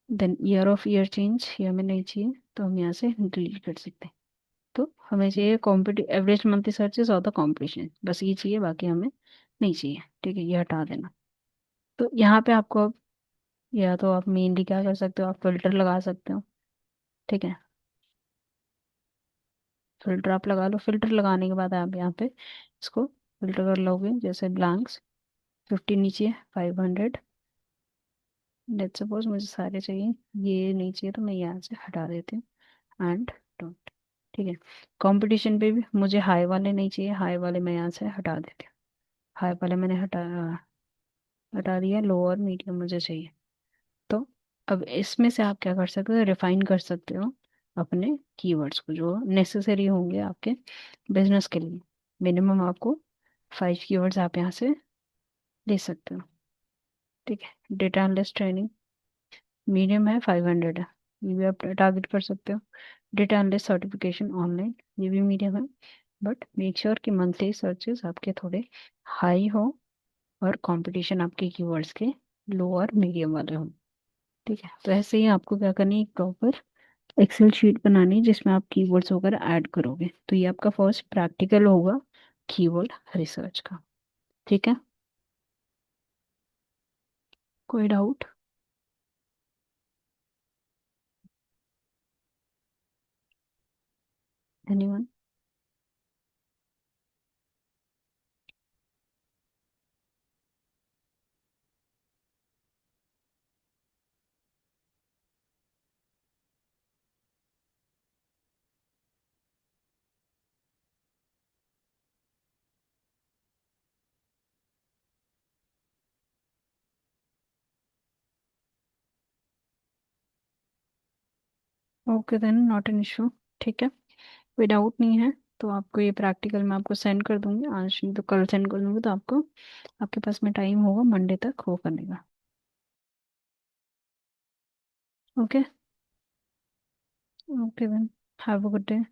Then year of year change, ये हमें नहीं चाहिए, तो हम यहाँ से डिलीट कर सकते हैं। तो हमें चाहिए कॉम्पिटी एवरेज मंथली सर्चेस और द कॉम्पिटिशन, बस ये चाहिए, बाकी हमें नहीं चाहिए। ठीक है, ये हटा देना। तो यहाँ पे आपको अब, या तो आप मेनली क्या कर सकते हो, आप फिल्टर लगा सकते हो। ठीक है, फिल्टर आप लगा लो। फिल्टर लगाने के बाद आप यहाँ पे इसको फिल्टर कर लोगे, जैसे ब्लैंक्स 50 नीचे, 500। लेट्स सपोज मुझे सारे चाहिए, ये नहीं चाहिए, तो मैं यहाँ से हटा देती हूँ, एंड डॉट। ठीक है, कंपटीशन पे भी मुझे हाई वाले नहीं चाहिए, हाई वाले मैं यहाँ से हटा देती हूँ। हाई वाले मैंने हटा दिया, लो और मीडियम मुझे चाहिए। तो अब इसमें से आप क्या कर सकते हो, रिफाइन कर सकते हो अपने कीवर्ड्स को, जो नेसेसरी होंगे आपके बिजनेस के लिए। मिनिमम आपको 5 कीवर्ड्स आप यहाँ से ले सकते हो। ठीक है, डेटा एनालिस्ट ट्रेनिंग मीडियम है, 500 है, ये भी आप टारगेट कर सकते हो। डेटा एनालिस्ट सर्टिफिकेशन ऑनलाइन, ये भी मीडियम है, बट मेक श्योर कि मंथली सर्चेस आपके थोड़े हाई हो और कंपटीशन आपके कीवर्ड्स के लो और मीडियम वाले हो। ठीक है, तो ऐसे ही आपको क्या करनी है, एक प्रॉपर एक्सेल शीट बनानी है जिसमें आप कीवर्ड्स वगैरह ऐड करोगे। तो ये आपका फर्स्ट प्रैक्टिकल होगा कीवर्ड रिसर्च का। ठीक है, कोई doubt? Anyone? Okay then, not an issue. ठीक है, कोई डाउट नहीं है तो आपको ये प्रैक्टिकल मैं आपको सेंड कर दूंगी, आज नहीं तो कल सेंड कर दूंगी, तो आपको आपके पास में टाइम होगा मंडे तक वो करने का। Okay. Okay then, have a good day.